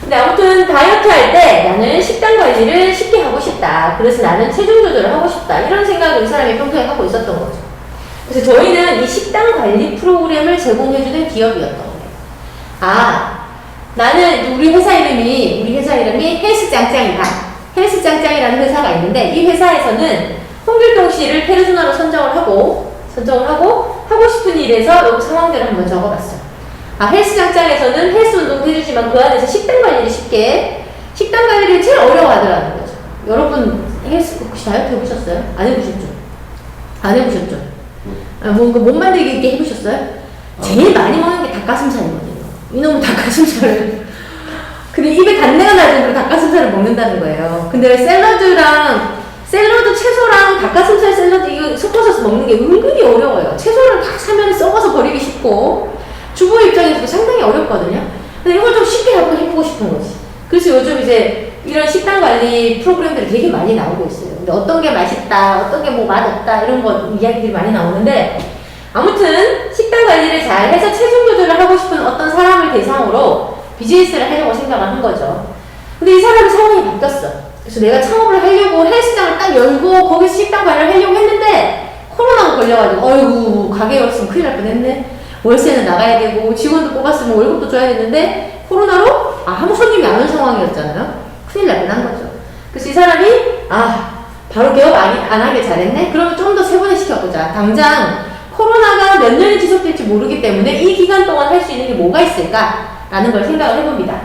근데 아무튼 다이어트 할 때 나는 식단 관리를 쉽게 하고 싶다. 그래서 나는 체중 조절을 하고 싶다. 이런 생각을 이 사람이 평소에 하고 있었던 거죠. 그래서 저희는 이 식단 관리 프로그램을 제공해주는 기업이었던 거예요. 나는 우리 회사 이름이 헬스짱짱이다. 헬스짱짱이라는 회사가 있는데 이 회사에서는 홍길동 씨를 페르소나로 선정을 하고 하고 싶은 일에서 여기 상황들을 한번 적어봤어요. 헬스짱짱에서는 헬스 운동도 해주지만 그 안에서 식단 관리를 제일 어려워하더라는 거죠. 여러분 헬스 혹시 다이어트 해보셨어요? 안 해보셨죠? 안 해보셨죠? 뭔가 몸 만들기 있게 해보셨어요? 제일 많이 먹는 게 닭가슴살이거든요. 이놈은 닭가슴살을 근데 입에 단내가 날 정도로 닭가슴살을 먹는다는 거예요. 근데 샐러드 채소랑 닭가슴살 샐러드 이거 섞어서 먹는 게 은근히 어려워요. 채소를 다 사면 썩어서 버리기 쉽고 주부 입장에서도 상당히 어렵거든요. 근데 이걸 좀 쉽게 한번 해보고 싶은 거지. 그래서 요즘 이제 이런 식단 관리 프로그램들이 되게 많이 나오고 있어요. 근데 어떤 게 맛있다, 어떤 게 뭐 맛없다 이런 거 이야기들이 많이 나오는데 아무튼 식단 관리를 잘 해서 체중 조절을 하고 싶은 어떤 사람을 대상으로 비즈니스를 하려고 생각을 한 거죠. 근데 이 사람의 상황이 바뀌었어. 그래서 내가 창업을 하려고 헬스장을 딱 열고 거기서 식단 관리를 하려고 했는데 코로나가 걸려가지고 어이구 가게 열었으면 큰일 날 뻔했네. 월세는 나가야 되고 직원도 뽑았으면 월급도 줘야 되는데 코로나로 아무 손님이 안 온 상황이었잖아요. 큰일 날 뻔한 거죠. 그래서 이 사람이 바로 개업 안 하길 잘했네? 그러면 좀 더 세분화시켜보자. 당장 코로나가 몇 년이 지속될지 모르기 때문에 이 기간 동안 할 수 있는 게 뭐가 있을까? 라는 걸 생각을 해봅니다.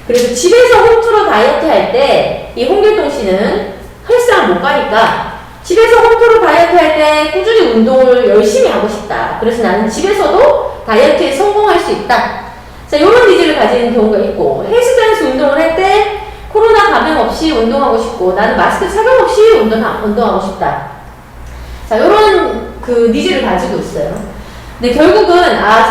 그래서 집에서 홈트로 다이어트 할 때 이 홍길동 씨는 헬스장 못 가니까 집에서 홈트로 다이어트 할 때 꾸준히 운동을 열심히 하고 싶다. 그래서 나는 집에서도 다이어트에 성공할 수 있다. 자, 이런 니즈를 가지는 경우가 있고 헬스장에서 운동을 할 때 코로나 감염 없이 운동하고 싶고 나는 마스크 착용 없이 운동하고 싶다. 자, 이런 그 니즈를 가지고 있어요. 근데 결국은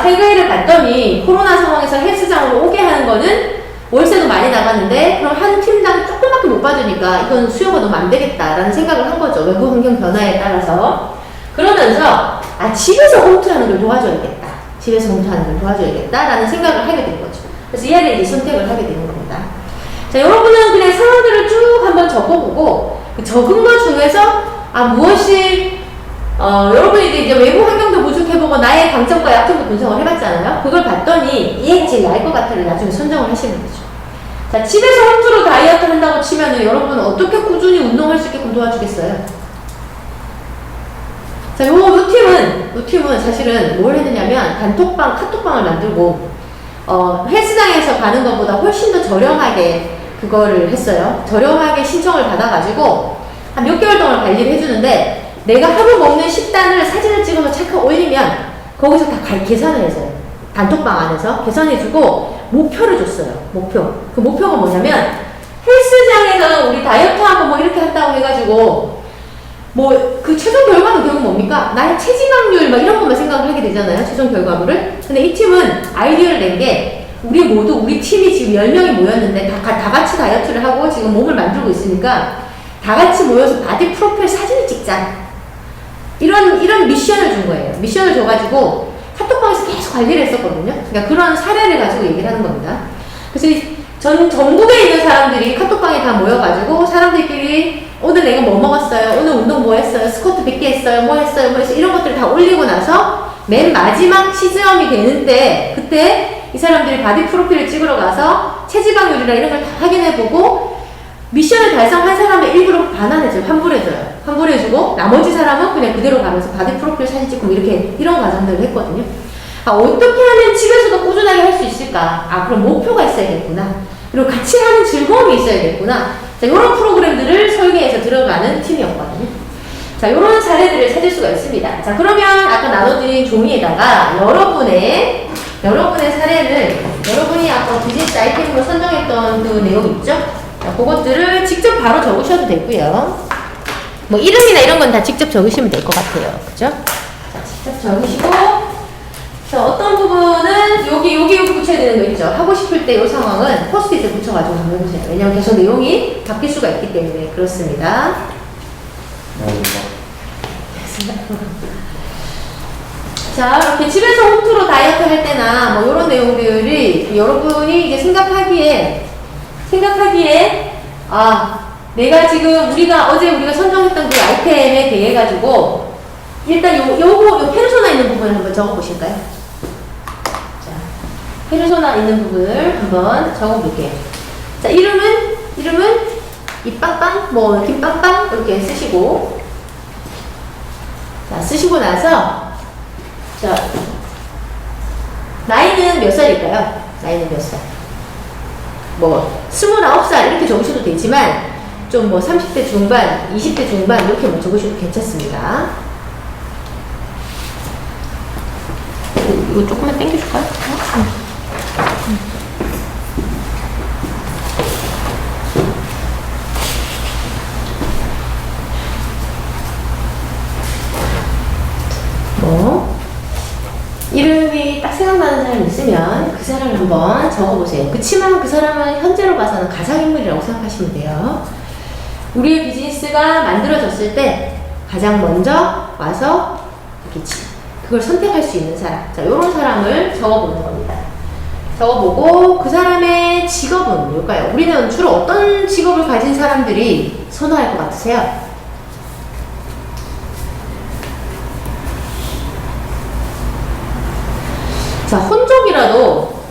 세계를 봤더니 코로나 상황에서 헬스장으로 오게 하는 거는 월세도 많이 나갔는데 그럼 한 팀당 조금밖에 못 받으니까 이건 수요가 너무 안 되겠다라는 생각을 한 거죠. 외부 환경 변화에 따라서. 그러면서 집에서 홈트하는 걸 도와줘야겠다. 집에서 홈트하는 걸 도와줘야겠다라는 생각을 하게 된 거죠. 그래서 이 안에 이제 선택을 하게 되는 겁니다. 자, 여러분은 그냥 상황들을 쭉 한번 적어보고 그 적은 것 중에서 무엇이 여러분이 이제 외부 환경도 분석해보고 나의 강점과 약점도 분석을 해봤잖아요. 그걸 봤더니 얘가 제일 나을 것 같아를 나중에 선정을 하시는 거죠. 자, 집에서 홈트로 다이어트 한다고 치면은 여러분은 어떻게 꾸준히 운동할 수 있게끔 도와주겠어요? 자, 요 팀은 사실은 뭘 했느냐면 카톡방을 만들고 헬스장에서 가는 것보다 훨씬 더 저렴하게 그거를 했어요. 저렴하게 신청을 받아가지고 한 몇 개월 동안 관리를 해주는데 내가 하루 먹는 식단을 사진을 찍어서 체크 올리면 거기서 다 계산을 해서요. 단톡방 안에서 계산해주고 목표를 줬어요. 그 목표가 뭐냐면 헬스장에서 우리 다이어트하고 뭐 이렇게 한다고 해가지고 그 최종 결과는 결국 뭡니까? 나의 체지방률 막 이런 것만 생각을 하게 되잖아요. 최종 결과물을. 근데 이 팀은 아이디어를 낸 게 우리 팀이 지금 10명이 모였는데 다 같이 다이어트를 하고 지금 몸을 만들고 있으니까 다 같이 모여서 바디 프로필 사진을 찍자. 이런 미션을 준 거예요. 미션을 줘가지고 카톡방에서 계속 관리를 했었거든요. 그러니까 그런 사례를 가지고 얘기를 하는 겁니다. 그래서 전국에 있는 사람들이 카톡방에 다 모여가지고 사람들끼리 오늘 내가 뭐 먹었어요, 오늘 운동 뭐 했어요, 스쿼트 100개 했어요, 뭐 했어요, 뭐 했어요, 이런 것들 다 올리고 나서 맨 마지막 시즈엄이 되는 때, 그때 이 사람들이 바디 프로필을 찍으러 가서 체지방률이나 이런 걸 다 확인해보고 미션을 달성한 사람의 일부러 반환해줘요. 환불해줘요. 환불해주고 나머지 사람은 그냥 그대로 가면서 바디 프로필 사진 찍고 이렇게 이런 과정들을 했거든요. 어떻게 하면 집에서도 꾸준하게 할 수 있을까? 그럼 목표가 있어야겠구나. 그리고 같이 하는 즐거움이 있어야겠구나. 자, 이런 프로그램들을 설계해서 들어가는 팀이었거든요. 자, 이런 사례들을 찾을 수가 있습니다. 자, 그러면 아까 나눠드린 종이에다가 여러분의 사례를, 여러분이 아까 비즈니스 아이템으로 선정했던 그 내용 있죠? 자, 그것들을 직접 바로 적으셔도 되고요. 뭐 이름이나 이런 건 다 직접 적으시면 될 것 같아요. 그죠? 자, 직접 적으시고, 자, 어떤 부분은 여기 붙여야 되는 거 있죠? 하고 싶을 때 이 상황은 포스트잇에 붙여가지고 한번 해보세요. 왜냐면 계속 내용이 바뀔 수가 있기 때문에 그렇습니다. 자, 이렇게 집에서 홈트로 다이어트 할 때나 뭐 이런 내용들이 여러분이 이제 생각하기에 내가 지금 어제 우리가 선정했던 그 아이템에 대해 가지고 일단 요 페르소나 있는 부분을 한번 적어 보실까요? 자, 페르소나 있는 부분을 한번 적어 볼게요. 자, 이름은 이빵빵, 뭐 김빵빵 이렇게 쓰시고, 자, 쓰시고 나서 자, 나이는 몇 살일까요? 나이는 몇 살? 뭐 29살 이렇게 적으셔도 되지만 좀 뭐 30대 중반, 20대 중반 이렇게 뭐 적으셔도 괜찮습니다. 이거 조금만 당겨줄까요? 이름이 딱 생각나는 사람 있으면 그 사람을 한번 적어보세요. 그치만 그 사람은 현재로 봐서는 가상인물이라고 생각하시면 돼요. 우리의 비즈니스가 만들어졌을 때 가장 먼저 와서 이렇게 그걸 선택할 수 있는 사람, 자, 요런 사람을 적어보는 겁니다. 적어보고 그 사람의 직업은 뭘까요? 우리는 주로 어떤 직업을 가진 사람들이 선호할 것 같으세요? 자, 혼족이라도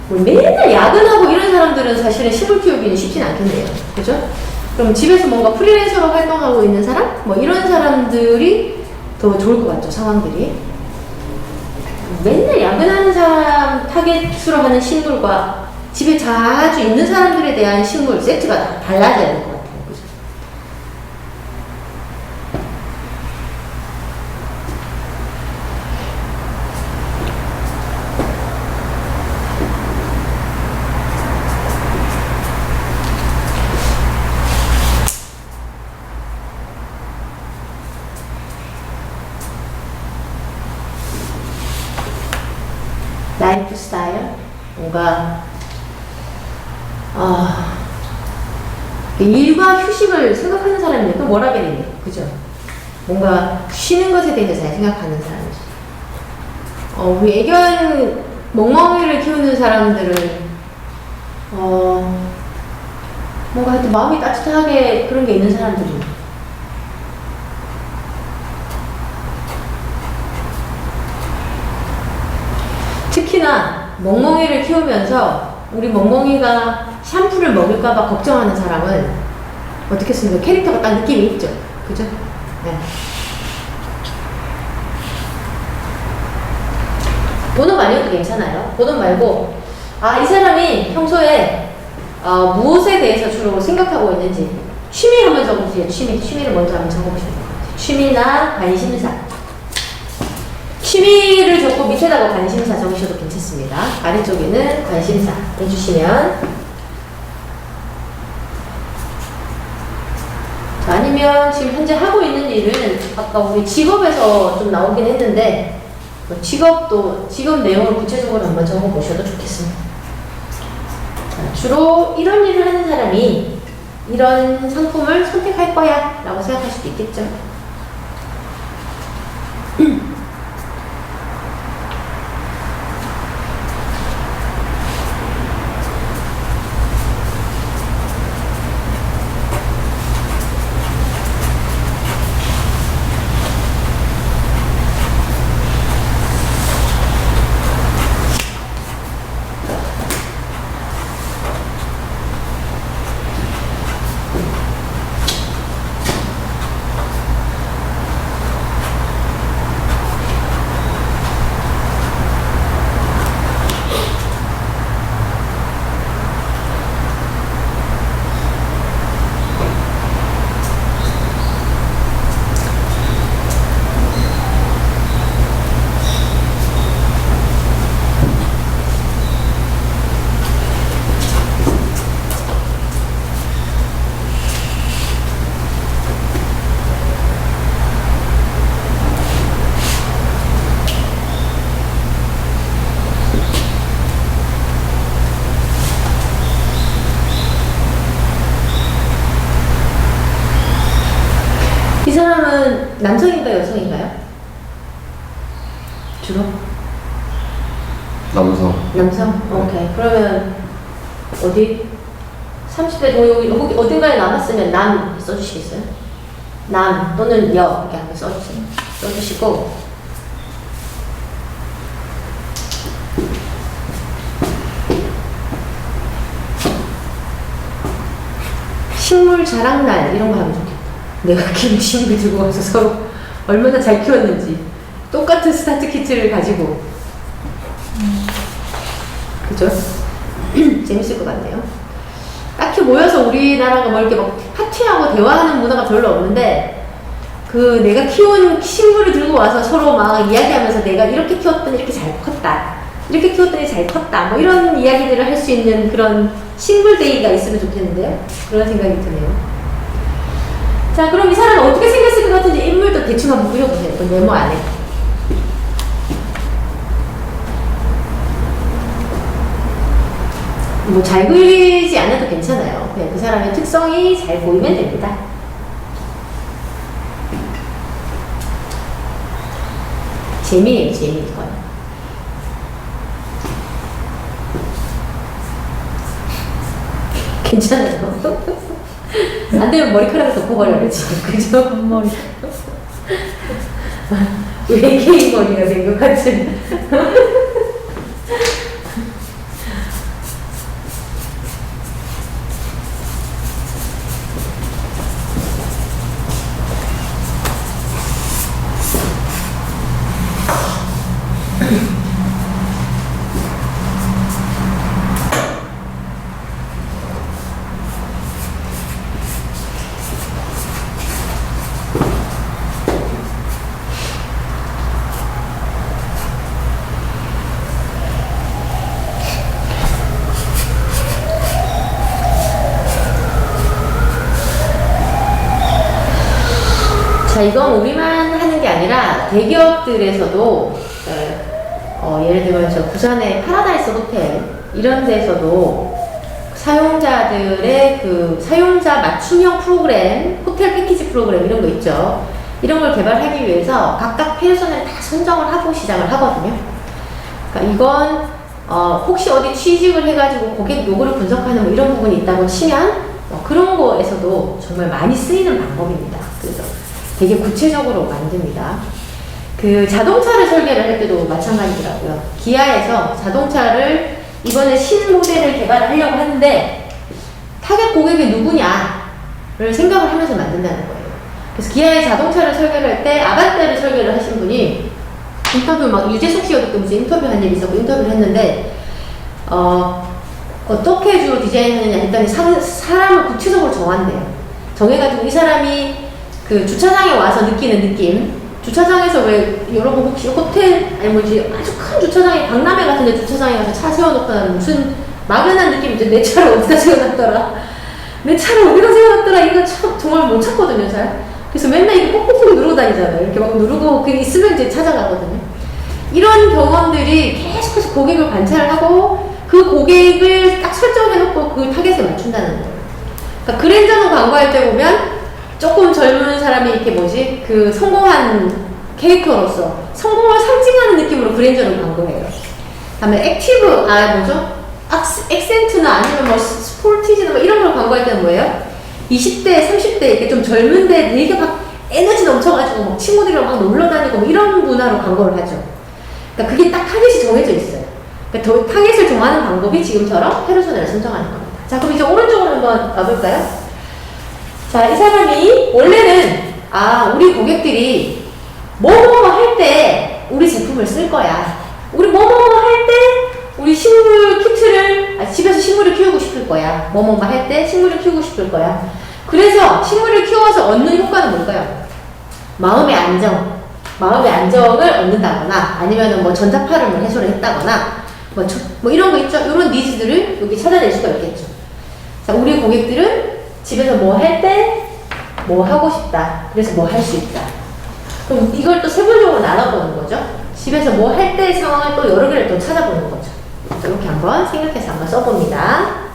뭐 맨날 야근하고 이런 사람들은 사실은 식을 키우기는 쉽진 않겠네요. 그죠? 그럼 집에서 뭔가 프리랜서로 활동하고 있는 사람? 뭐 이런 사람들이 더 좋을 것 같죠, 상황들이. 맨날 야근하는 사람 타겟으로 하는 식물과 집에 자주 있는 사람들에 대한 식물 세트가 다 달라져야 될 것 같아요. 그죠? 라이프 스타일? 뭔가, 일과 휴식을 생각하는 사람이 또 뭐라겠네요. 그죠? 뭔가 쉬는 것에 대해서 잘 생각하는 사람이죠. 우리 애견 멍멍이를 키우는 사람들은, 뭔가 하여튼 마음이 따뜻하게 그런 게 있는 사람들이에요. 특히나 멍멍이를 키우면서 우리 멍멍이가 샴푸를 먹을까봐 걱정하는 사람은 어떻게 쓰면 캐릭터가 딱 느낌이 있죠. 그죠? 네. 본업 아니어도 괜찮아요. 본업 말고 이 사람이 평소에 무엇에 대해서 주로 생각하고 있는지 취미 한번 적어보세요. 취미를 먼저 한번 적어보시면 될 것 같아요. 취미나 관심사. 취미를 적고 밑에다가 관심사 적으셔도 괜찮습니다. 아래쪽에는 관심사 해주시면, 아니면 지금 현재 하고 있는 일은 아까 우리 직업에서 좀 나오긴 했는데 직업 내용을 구체적으로 한번 적어보셔도 좋겠습니다. 자, 주로 이런 일을 하는 사람이 이런 상품을 선택할 거야 라고 생각할 수도 있겠죠. 남성인가요, 여성인가요? 주로? 남성. 남성? 오케이. 그러면 어디? 30대 여기 어딘가에 남았으면 남 써주시겠어요? 남 또는 여 이렇게 한번 써주세요. 써주시고 식물 자랑날 이런 거 하면 좋겠다. 내가 키운 식물 들고 와서 서로 얼마나 잘 키웠는지 똑같은 스타트 키트를 가지고 그죠? 재밌을 것 같네요. 딱히 모여서 우리나라가 뭐 이렇게 막 파티하고 대화하는 문화가 별로 없는데 그 내가 키운 식물을 들고 와서 서로 막 이야기하면서 내가 이렇게 키웠더니 이렇게 잘 컸다, 이렇게 키웠더니 잘 컸다, 뭐 이런 이야기들을 할 수 있는 그런 식물데이가 있으면 좋겠는데요. 그런 생각이 드네요. 자, 그럼 이 사람은 어떻게 생겼을 것 같은지 인물도 대충 한번 그려보세요. 그 네모 안에. 뭐 잘 그리지 않아도 괜찮아요. 그냥 그 사람의 특성이 잘 보이면 됩니다. 재미예요, 재미 이건. 괜찮아요. 안 되면 머리카락을 덮어버려야지. 그죠? 앞머리. 외계인 머리가 된 것 같은. 자, 이건 우리만 하는 게 아니라 대기업들에서도 예를 들면 저 부산의 파라다이스 호텔 이런 데서도 사용자들의 그 사용자 맞춤형 프로그램, 호텔 패키지 프로그램 이런 거 있죠. 이런 걸 개발하기 위해서 각각 페르소나를 다 선정을 하고 시작을 하거든요. 그러니까 이건 혹시 어디 취직을 해가지고 고객 요구를 분석하는 뭐 이런 부분이 있다고 치면 그런 거에서도 정말 많이 쓰이는 방법입니다. 그래서 되게 구체적으로 만듭니다. 그 자동차를 설계를 할 때도 마찬가지더라고요. 기아에서 자동차를 이번에 신모델을 개발을 하려고 하는데 타겟 고객이 누구냐를 생각을 하면서 만든다는 거예요. 그래서 기아의 자동차를 설계를 할 때 아반떼를 설계를 하신 분이 인터뷰 막 유재석 씨가 그때 무슨 인터뷰 한 일이 있었고 인터뷰를 했는데 어떻게 주로 디자인하느냐 했더니 사람을 구체적으로 정한대요. 정해가지고 이 사람이 그 주차장에 와서 느끼는 느낌, 주차장에서 왜 여러분 혹시 호텔 아니 뭐지 아주 큰 주차장에 박람회 같은데 주차장에 가서 차 세워놓거나 무슨 막연한 느낌이죠. 내 차를 어디다 세워놨더라, 내 차를 어디다 세워놨더라, 이거 참 정말 못 찾거든요 잘. 그래서 맨날 이렇게 꾹꾹꾹 누르고 다니잖아요. 이렇게 막 누르고 그 있으면 이제 찾아가거든요. 이런 경험들이 계속해서 고객을 관찰을 하고 그 고객을 딱 설정해놓고 그 타겟에 맞춘다는 거예요. 그러니까 그랜저노 광고할 때 보면 조금 젊은 사람이 이렇게 뭐지 그 성공한 캐릭터로서 성공을 상징하는 느낌으로 그랜저노 광고해요. 다음에 액티브 뭐죠? 액센트나 아니면 뭐 스포티지나 뭐 이런 걸 광고할 때는 뭐예요? 20대, 30대 이렇게 좀 젊은데 되게 막 에너지 넘쳐가지고 막 친구들이랑 막 놀러 다니고 뭐 이런 문화로 광고를 하죠. 그러니까 그게 딱 타겟이 정해져 있어요. 그러니까 타겟을 정하는 방법이 지금처럼 페르소나를 선정하는 겁니다. 자, 그럼 이제 오른쪽으로 한번 가볼까요? 자, 이 사람이 원래는 우리 고객들이 뭐뭐 할 때 우리 제품을 쓸 거야. 우리 뭐뭐 할 때 우리 식물 키트를 집에서 식물을 키우고 싶을 거야. 뭐뭐 할 때 식물을 키우고 싶을 거야. 그래서 식물을 키워서 얻는 효과는 뭘까요? 마음의 안정을 얻는다거나 아니면은 뭐 전자파를 해소를 했다거나 뭐 이런 거 있죠. 이런 니즈들을 여기 찾아낼 수가 있겠죠. 자, 우리 고객들은 집에서 뭐 할 때 뭐 하고 싶다. 그래서 뭐 할 수 있다. 그럼 이걸 또 세부적으로 나눠보는 거죠. 집에서 뭐 할 때의 상황을 또 여러 개를 또 찾아보는 거죠. 이렇게 한번 생각해서 한번 써봅니다.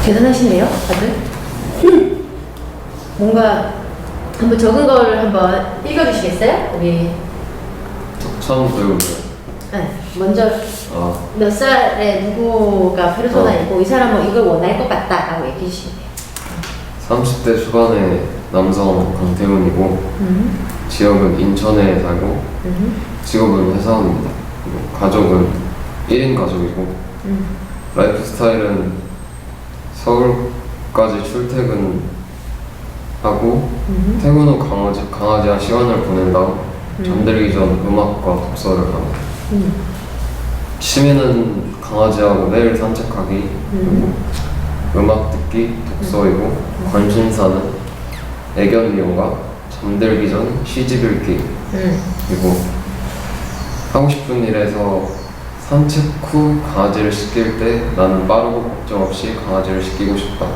대단하시네요, 다들. 뭔가 한번 적은 거를 한번 읽어주시겠어요? 우리 처음 배우죠. 네, 먼저 아, 몇 살에 누구가 페르소나이고 이 사람은 이걸 원할 것 같다라고 얘기해 주시면 돼요. 30대 초반의 남성 강태훈이고 지역은 인천에 살고 직업은 회사원입니다. 그리고 가족은 1인 가족이고 라이프 스타일은 서울까지 출퇴근하고 퇴근 후 강아지와 시간을 보낸 다음 잠들기 전 음악과 독서를 합니다. 취미는 강아지하고 매일 산책하기, 그리고 음악 듣기, 독서이고 관심사는 애견 미용과 잠들기 전 시집 읽기, 그리고 하고 싶은 일에서 산책 후 강아지를 씻길 때 나는 빠르고 걱정 없이 강아지를 씻기고 싶다.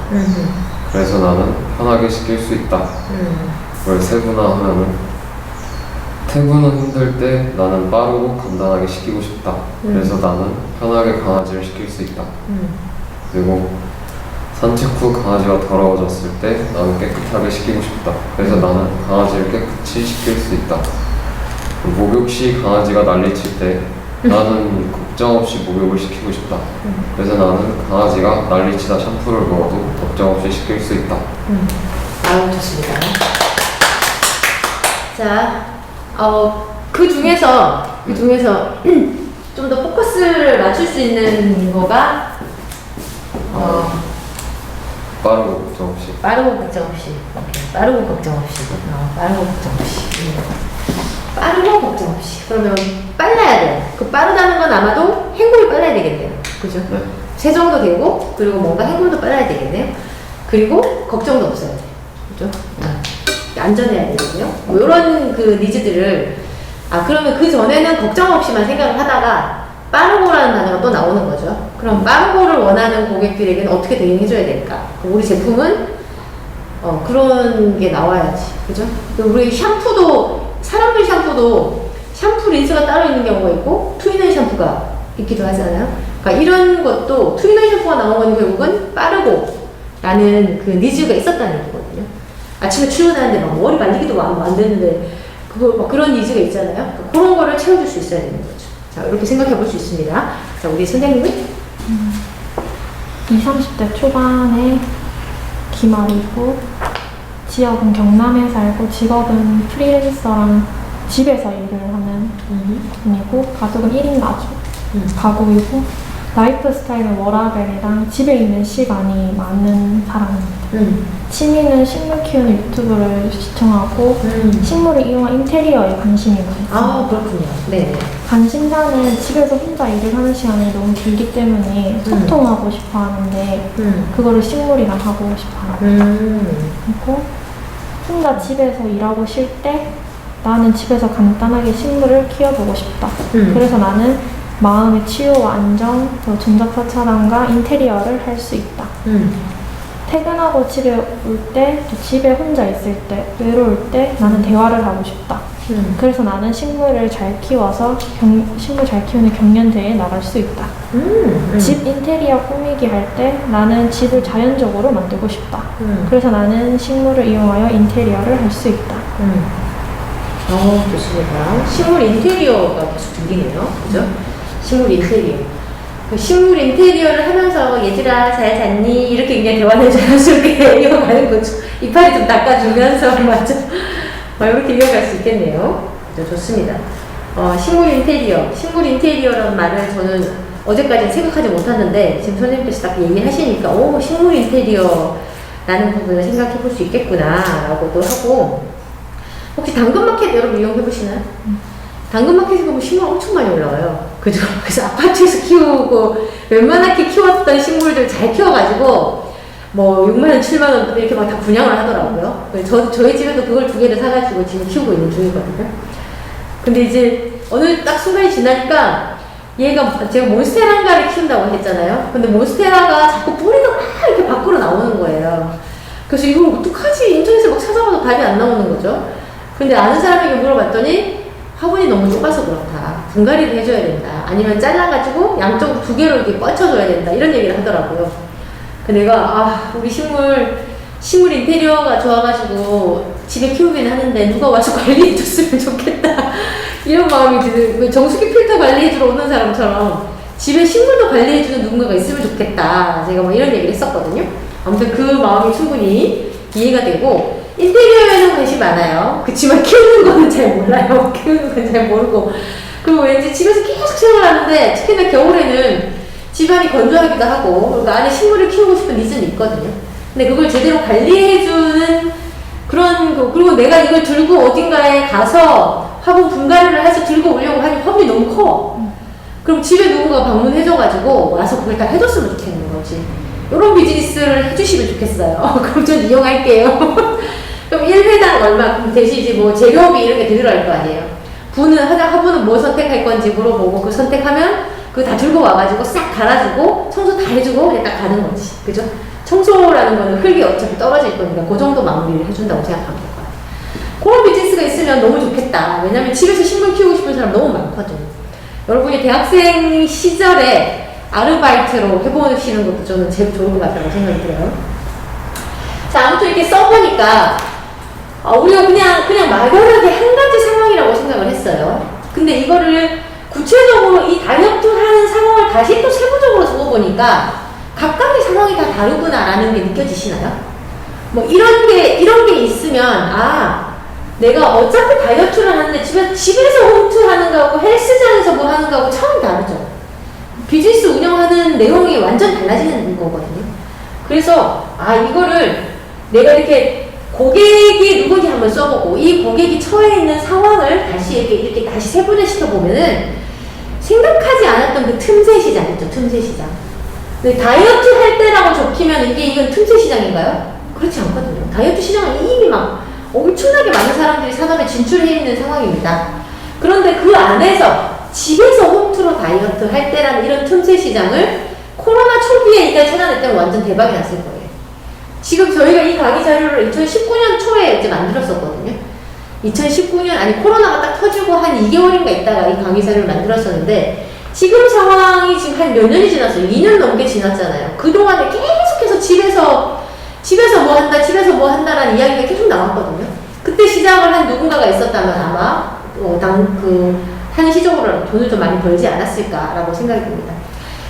그래서 나는 편하게 씻길 수 있다. 그걸 세분화하면은 퇴근은 힘들 때 나는 빠르고 간단하게 씻기고 싶다. 그래서 나는 편하게 강아지를 씻길 수 있다. 그리고 산책 후 강아지가 더러워졌을 때 나는 깨끗하게 씻기고 싶다. 그래서 나는 강아지를 깨끗이 씻길 수 있다. 목욕 시 강아지가 난리칠 때 나는 걱정 없이 목욕을 시키고 싶다. 그래서 나는 강아지가 난리치다 샴푸를 부어도 걱정 없이 씻길 수 있다. 아유, 좋습니다. 자, 그 중에서 좀 더 포커스를 맞출 수 있는 거가 빠르고 걱정 없이. 빠르고 걱정 없이. 빠르고 걱정 없이. 빠르고 걱정 없이. 빠르고 걱정 없이. 그러면 빨라야 돼. 그 빠르다는 건 아마도 행동이 빨라야 되겠네요. 그죠? 네. 세정도 되고, 그리고 뭔가 행동도 빨라야 되겠네요. 그리고 걱정도 없어야 돼. 그죠? 안전해야 되거든요. 뭐 이런 그 니즈들을, 그러면 그 전에는 걱정 없이만 생각을 하다가 빠르고라는 단어가 또 나오는 거죠. 그럼 빠르고를 원하는 고객들에게는 어떻게 대응해줘야 될까? 우리 제품은 그런 게 나와야지. 그죠? 우리 샴푸도, 사람들 샴푸도 샴푸 린스가 따로 있는 경우가 있고 투인원 샴푸가 있기도 하잖아요. 그러니까 이런 것도 투인원 샴푸가 나온 건 결국은 빠르고 라는 그 니즈가 있었다는 얘기거든요. 아침에 출근하는데 막 머리 말리기도 안 되는데 그런 니즈가 있잖아요. 그러니까 그런 거를 채워줄 수 있어야 되는 거죠. 자, 이렇게 생각해 볼 수 있습니다. 자, 우리 선생님은? 20, 30대 초반에 기말이고 지역은 경남에 살고 직업은 프리랜서랑 집에서 일을 하는 분이고 가족은 1인 가구이고 라이프 스타일은 워라밸이랑 집에 있는 시간이 많은 사람입니다. 취미는 식물 키우는 유튜브를 시청하고 식물을 이용한 인테리어에 관심이 많습니다. 그렇군요. 네. 관심사는 집에서 혼자 일을 하는 시간이 너무 길기 때문에 소통하고 싶어 하는데 그거를 식물이랑 하고 싶어 합니다. 그리고 혼자 집에서 일하고 쉴 때 나는 집에서 간단하게 식물을 키워보고 싶다. 그래서 나는 마음의 치유와 안정, 전자파 차단과 인테리어를 할 수 있다. 퇴근하고 집에 올 때, 집에 혼자 있을 때, 외로울 때 나는 대화를 하고 싶다. 그래서 나는 식물을 잘 키워서 식물 잘 키우는 경연대회에 나갈 수 있다. 집 인테리어 꾸미기 할 때 나는 집을 자연적으로 만들고 싶다. 그래서 나는 식물을 이용하여 인테리어를 할 수 있다. 좋습니다. 식물 인테리어가 계속 들리네요. 그죠? 식물 인테리어. 식물 인테리어를 하면서 얘들아 잘 잤니? 이렇게 그냥 대화를 자연스럽게 이어가는 거죠. 이파리 좀 닦아주면서 맞죠? 이렇게 이어갈 수 있겠네요. 좋습니다. 식물 인테리어라는 말을 저는 어제까지는 생각하지 못했는데 지금 선생님께서 딱 얘기하시니까 식물 인테리어라는 부분을 생각해 볼 수 있겠구나 라고도 하고 혹시 당근마켓 여러분 이용해 보시나요? 당근마켓에 보면 식물 엄청 많이 올라와요. 그죠? 그래서 아파트에서 키우고 웬만하게 키웠던 식물들 잘 키워가지고 뭐 6만원, 7만원 이렇게 막 다 분양을 하더라고요. 저희 집에도 그걸 2개를 사가지고 지금 키우고 있는 중이거든요. 근데 이제 어느 딱 순간이 지나니까 얘가 제가 몬스테라인가를 키운다고 했잖아요. 근데 몬스테라가 자꾸 뿌리가 막 이렇게 밖으로 나오는 거예요. 그래서 이걸 어떡하지? 인터넷에 막 찾아봐도 답이 안 나오는 거죠. 근데 아는 사람에게 물어봤더니 화분이 너무 좁아서 그렇다. 분갈이를 해줘야 된다. 아니면 잘라가지고 양쪽으로 2개로 이렇게 뻗쳐줘야 된다. 이런 얘기를 하더라고요. 내가 우리 식물 인테리어가 좋아가지고 집에 키우긴 하는데 누가 와서 관리해줬으면 좋겠다 이런 마음이 드는, 정수기 필터 관리해주러 오는 사람처럼 집에 식물도 관리해주는 누군가가 있으면 좋겠다, 제가 뭐 이런 얘기를 했었거든요. 아무튼 그 마음이 충분히 이해가 되고, 인테리어에는 관심이 많아요. 그치만 키우는 거는 잘 몰라요. 키우는 건 잘 모르고, 그리고 왠지 집에서 계속 생활하는데 특히나 겨울에는 집안이 건조하기도 하고, 그리고 안에 식물을 키우고 싶은 니즈는 있거든요. 근데 그걸 제대로 관리해주는 그리고 내가 이걸 들고 어딘가에 가서 화분 분갈이를 해서 들고 오려고 하니 화분이 너무 커. 그럼 집에 누군가 방문해줘가지고 와서 그걸 다 해줬으면 좋겠는 거지. 이런 비즈니스를 해주시면 좋겠어요. 그럼 전 이용할게요. 그럼 1회당 얼마, 그럼 대신 이제 뭐 재료비 이런 게 들어갈 거 아니에요. 화분은 뭐 선택할 건지 물어보고, 그 선택하면 그거 다 들고 와가지고 싹 갈아주고 청소 다 해주고 그냥 딱 가는 거지. 그죠? 청소라는 거는 흙이 어차피 떨어질 거니까 그 정도 마무리를 해준다고 생각하면 될 거야. 그런 비즈니스가 있으면 너무 좋겠다. 왜냐면 집에서 식물 키우고 싶은 사람 너무 많거든. 여러분이 대학생 시절에 아르바이트로 해보시는 것도 저는 제일 좋은 것 같다고 생각이 들어요. 자, 아무튼 이렇게 써보니까 우리가 그냥 막연하게 한 가지 상황이라고 생각을 했어요. 근데 이거를 구체적으로 이 다이어트 하는 상황을 다시 또 세부적으로 적어보니까 각각의 상황이 다 다르구나라는 게 느껴지시나요? 뭐 이런 게 있으면 내가 어차피 다이어트를 하는데 집에서 홈트 하는 거하고 헬스장에서 뭐 하는 거하고 차원이 다르죠. 비즈니스 운영하는 내용이 완전 달라지는 거거든요. 그래서 이거를 내가 이렇게 고객이 누군지 한번 써보고 이 고객이 처해 있는 상황을 다시 이렇게 다시 세분화시켜 보면은 생각하지 않았던 그 틈새 시장 있죠. 틈새 시장. 근데 다이어트 할 때라고 적히면 이건 틈새 시장인가요? 그렇지 않거든요. 다이어트 시장은 이미 막 엄청나게 많은 사람들이 산업에 진출해 있는 상황입니다. 그런데 그 안에서 집에서 홈트로 다이어트 할 때라는 이런 틈새 시장을 코로나 초기에 이걸 찾아냈다면 완전 대박이 났을 거예요. 지금 저희가 이 강의 자료를 2019년 초에 이제 만들었었거든요. 2019년, 코로나가 딱 터지고 한 2개월인가 있다가 이 강의 자료를 만들었었는데, 지금 상황이 지금 한 몇 년이 지났어요. 2년 넘게 지났잖아요. 그동안에 계속해서 집에서 뭐 한다라는 이야기가 계속 나왔거든요. 그때 시작을 한 누군가가 있었다면 아마, 한시적으로 돈을 좀 많이 벌지 않았을까라고 생각이 듭니다.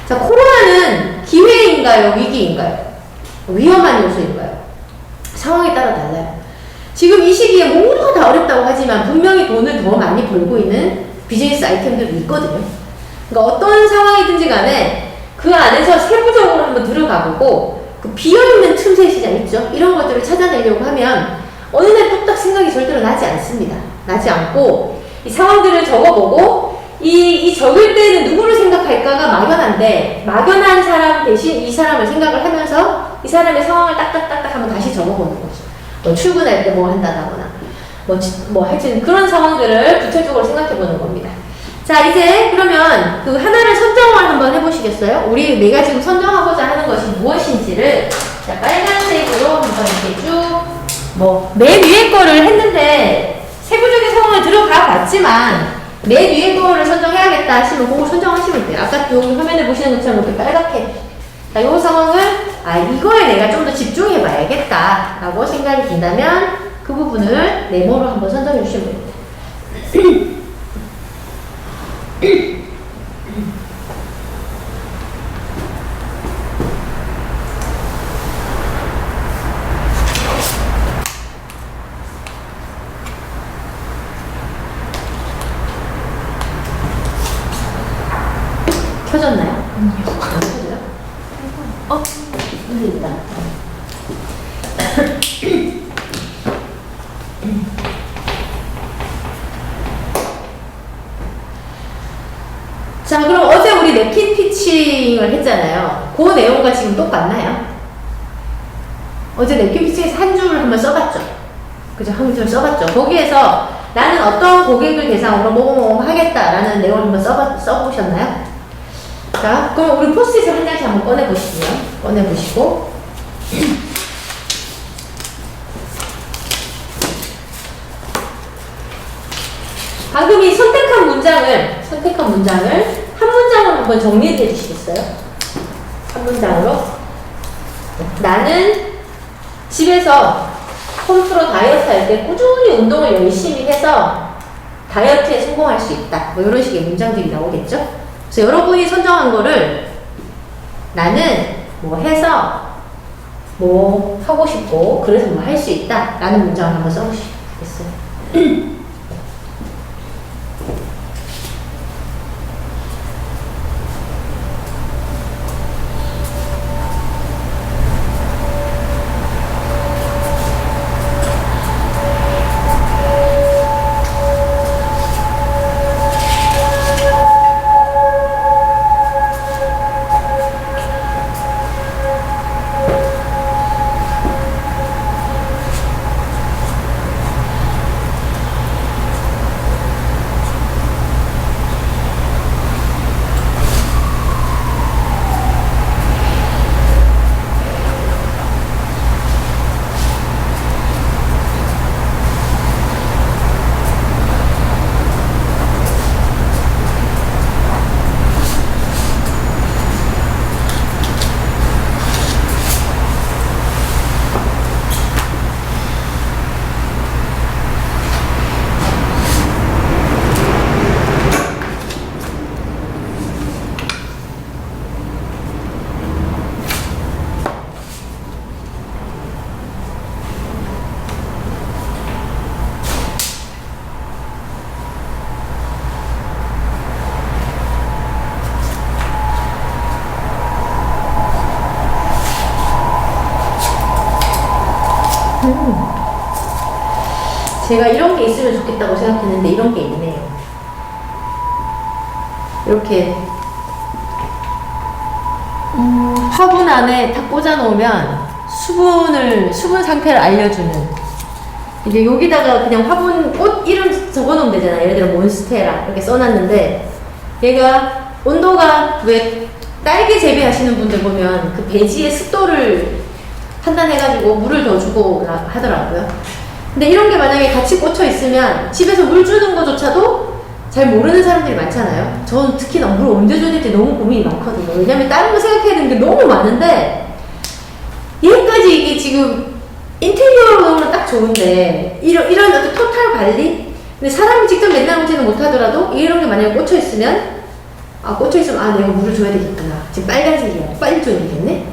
자, 코로나는 기회인가요? 위기인가요? 위험한 요소인가요? 상황에 따라 달라요. 지금 이 시기에 모두가 다 어렵다고 하지만 분명히 돈을 더 많이 벌고 있는 비즈니스 아이템들도 있거든요. 그러니까 어떤 상황이든지 간에 그 안에서 세부적으로 한번 들어가보고 그 비어있는 틈새 시장 있죠? 이런 것들을 찾아내려고 하면 어느 날 뚝딱 생각이 절대로 나지 않습니다. 나지 않고 이 상황들을 적어보고 이 적을 때는 누구를 생각할까가 막연한데 막연한 사람 대신 이 사람을 생각을 하면서 이 사람의 상황을 딱딱딱딱 한번 다시 적어보는 거죠. 뭐 출근할 때 뭐 한다거나 뭐 하여튼 그런 상황들을 구체적으로 생각해보는 겁니다. 자, 이제 그러면 그 하나를 선정을 한번 해보시겠어요? 내가 지금 선정하고자 하는 것이 무엇인지를 자, 빨간색으로 한번 이렇게 쭉 맨 위에 거를 했는데 세부적인 상황을 들어가 봤지만 맨 위에 거를 선정해야겠다 하시면 그걸 선정하시면 돼요. 아까 여기 화면에 보시는 것처럼 이렇게 빨갛게. 자, 이 상황을 이거에 내가 좀 더 집중해 봐야겠다 라고 생각이 든다면 그 부분을 네모로 한번 선정해 주시면 됩니다. 켜졌나요? 아니요. 안 켜져요? 있다. 자, 그럼 어제 우리 냅킨 피칭을 했잖아요. 그 내용과 지금 똑같나요? 어제 냅킨 피칭에서 한 줄을 한번 써봤죠. 그죠? 한 줄 써봤죠. 거기에서 나는 어떤 고객을 대상으로 뭐뭐 하겠다라는 내용을 한번 써보셨나요? 자, 그럼 우리 포스트잇을 한 장씩 한번 꺼내보시고요. 꺼내보시고. 방금 이 선택한 문장을 한 문장으로 한번 정리해 주시겠어요? 한 문장으로. 나는 집에서 홈프로 다이어트 할 때 꾸준히 운동을 열심히 해서 다이어트에 성공할 수 있다. 뭐 이런 식의 문장들이 나오겠죠? 그래서 여러분이 선정한 거를 나는 뭐 해서 뭐 하고 싶고 그래서 뭐 할 수 있다 라는 문장을 한번 써보시겠어요? 제가 이런 게 있으면 좋겠다고 생각했는데 이런 게 있네요. 이렇게 화분 안에 탁 꽂아 놓으면 수분 상태를 알려주는, 이제 여기다가 그냥 화분 꽃 이름 적어 놓으면 되잖아요. 예를 들어 몬스테라 이렇게 써놨는데, 얘가 온도가, 왜 딸기 재배하시는 분들 보면 그 배지의 습도를 판단해가지고 물을 더 주고 하더라고요. 근데 이런 게 만약에 같이 꽂혀 있으면 집에서 물 주는 것조차도 잘 모르는 사람들이 많잖아요. 저는 특히나 물 언제 줘야 될지 너무 고민이 많거든요. 왜냐면 다른 거 생각해야 되는 게 너무 많은데, 얘까지 이게 지금 인테리어로 넣으면 딱 좋은데, 이런 어떤 토탈 관리? 근데 사람이 직접 맨날 오지는 못하더라도 이런 게 만약에 꽂혀 있으면, 내가 물을 줘야 되겠구나. 지금 빨간색이야. 빨리 줘야 되겠네?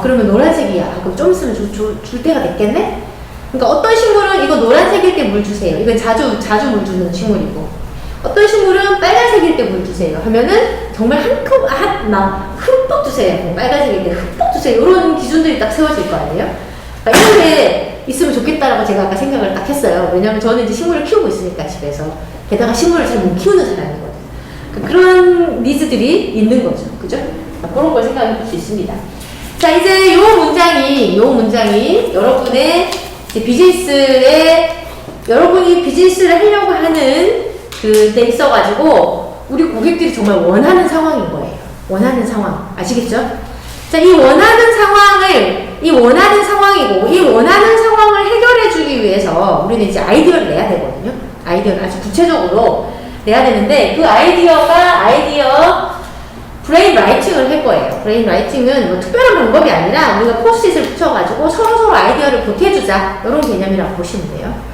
그러면 노란색이야. 그럼 좀 있으면 줄 때가 됐겠네? 그러니까 어떤 식물은 이거 노란색일 때 물 주세요. 이건 자주 물 주는 식물이고, 어떤 식물은 빨간색일 때 물 주세요 하면은 정말 흠뻑 주세요. 빨간색일 때 흠뻑 주세요. 이런 기준들이 딱 세워질 거 아니에요? 그러니까 이런 게 있으면 좋겠다라고 제가 아까 생각을 딱 했어요. 왜냐면 저는 이제 식물을 키우고 있으니까 집에서. 게다가 식물을 잘 못 키우는 사람이거든요. 그러니까 그런 니즈들이 있는 거죠. 그죠? 그런 걸 생각해 볼 수 있습니다. 자, 이제 요 문장이 여러분의 비즈니스에, 여러분이 비즈니스를 하려고 하는 데 있어가지고 우리 고객들이 정말 원하는 상황인 거예요. 원하는 상황. 아시겠죠? 자, 이 원하는 상황이고, 이 원하는 상황을 해결해주기 위해서 우리는 이제 아이디어를 내야 되거든요. 아이디어를 아주 구체적으로 내야 되는데, 그 아이디어 브레인 라이팅을 할 거예요. 브레인 라이팅은 뭐 특별한 방법이 아니라 우리가 포스트잇을 붙여가지고 서로 아이디어를 보태주자, 이런 개념이라고 보시면 돼요.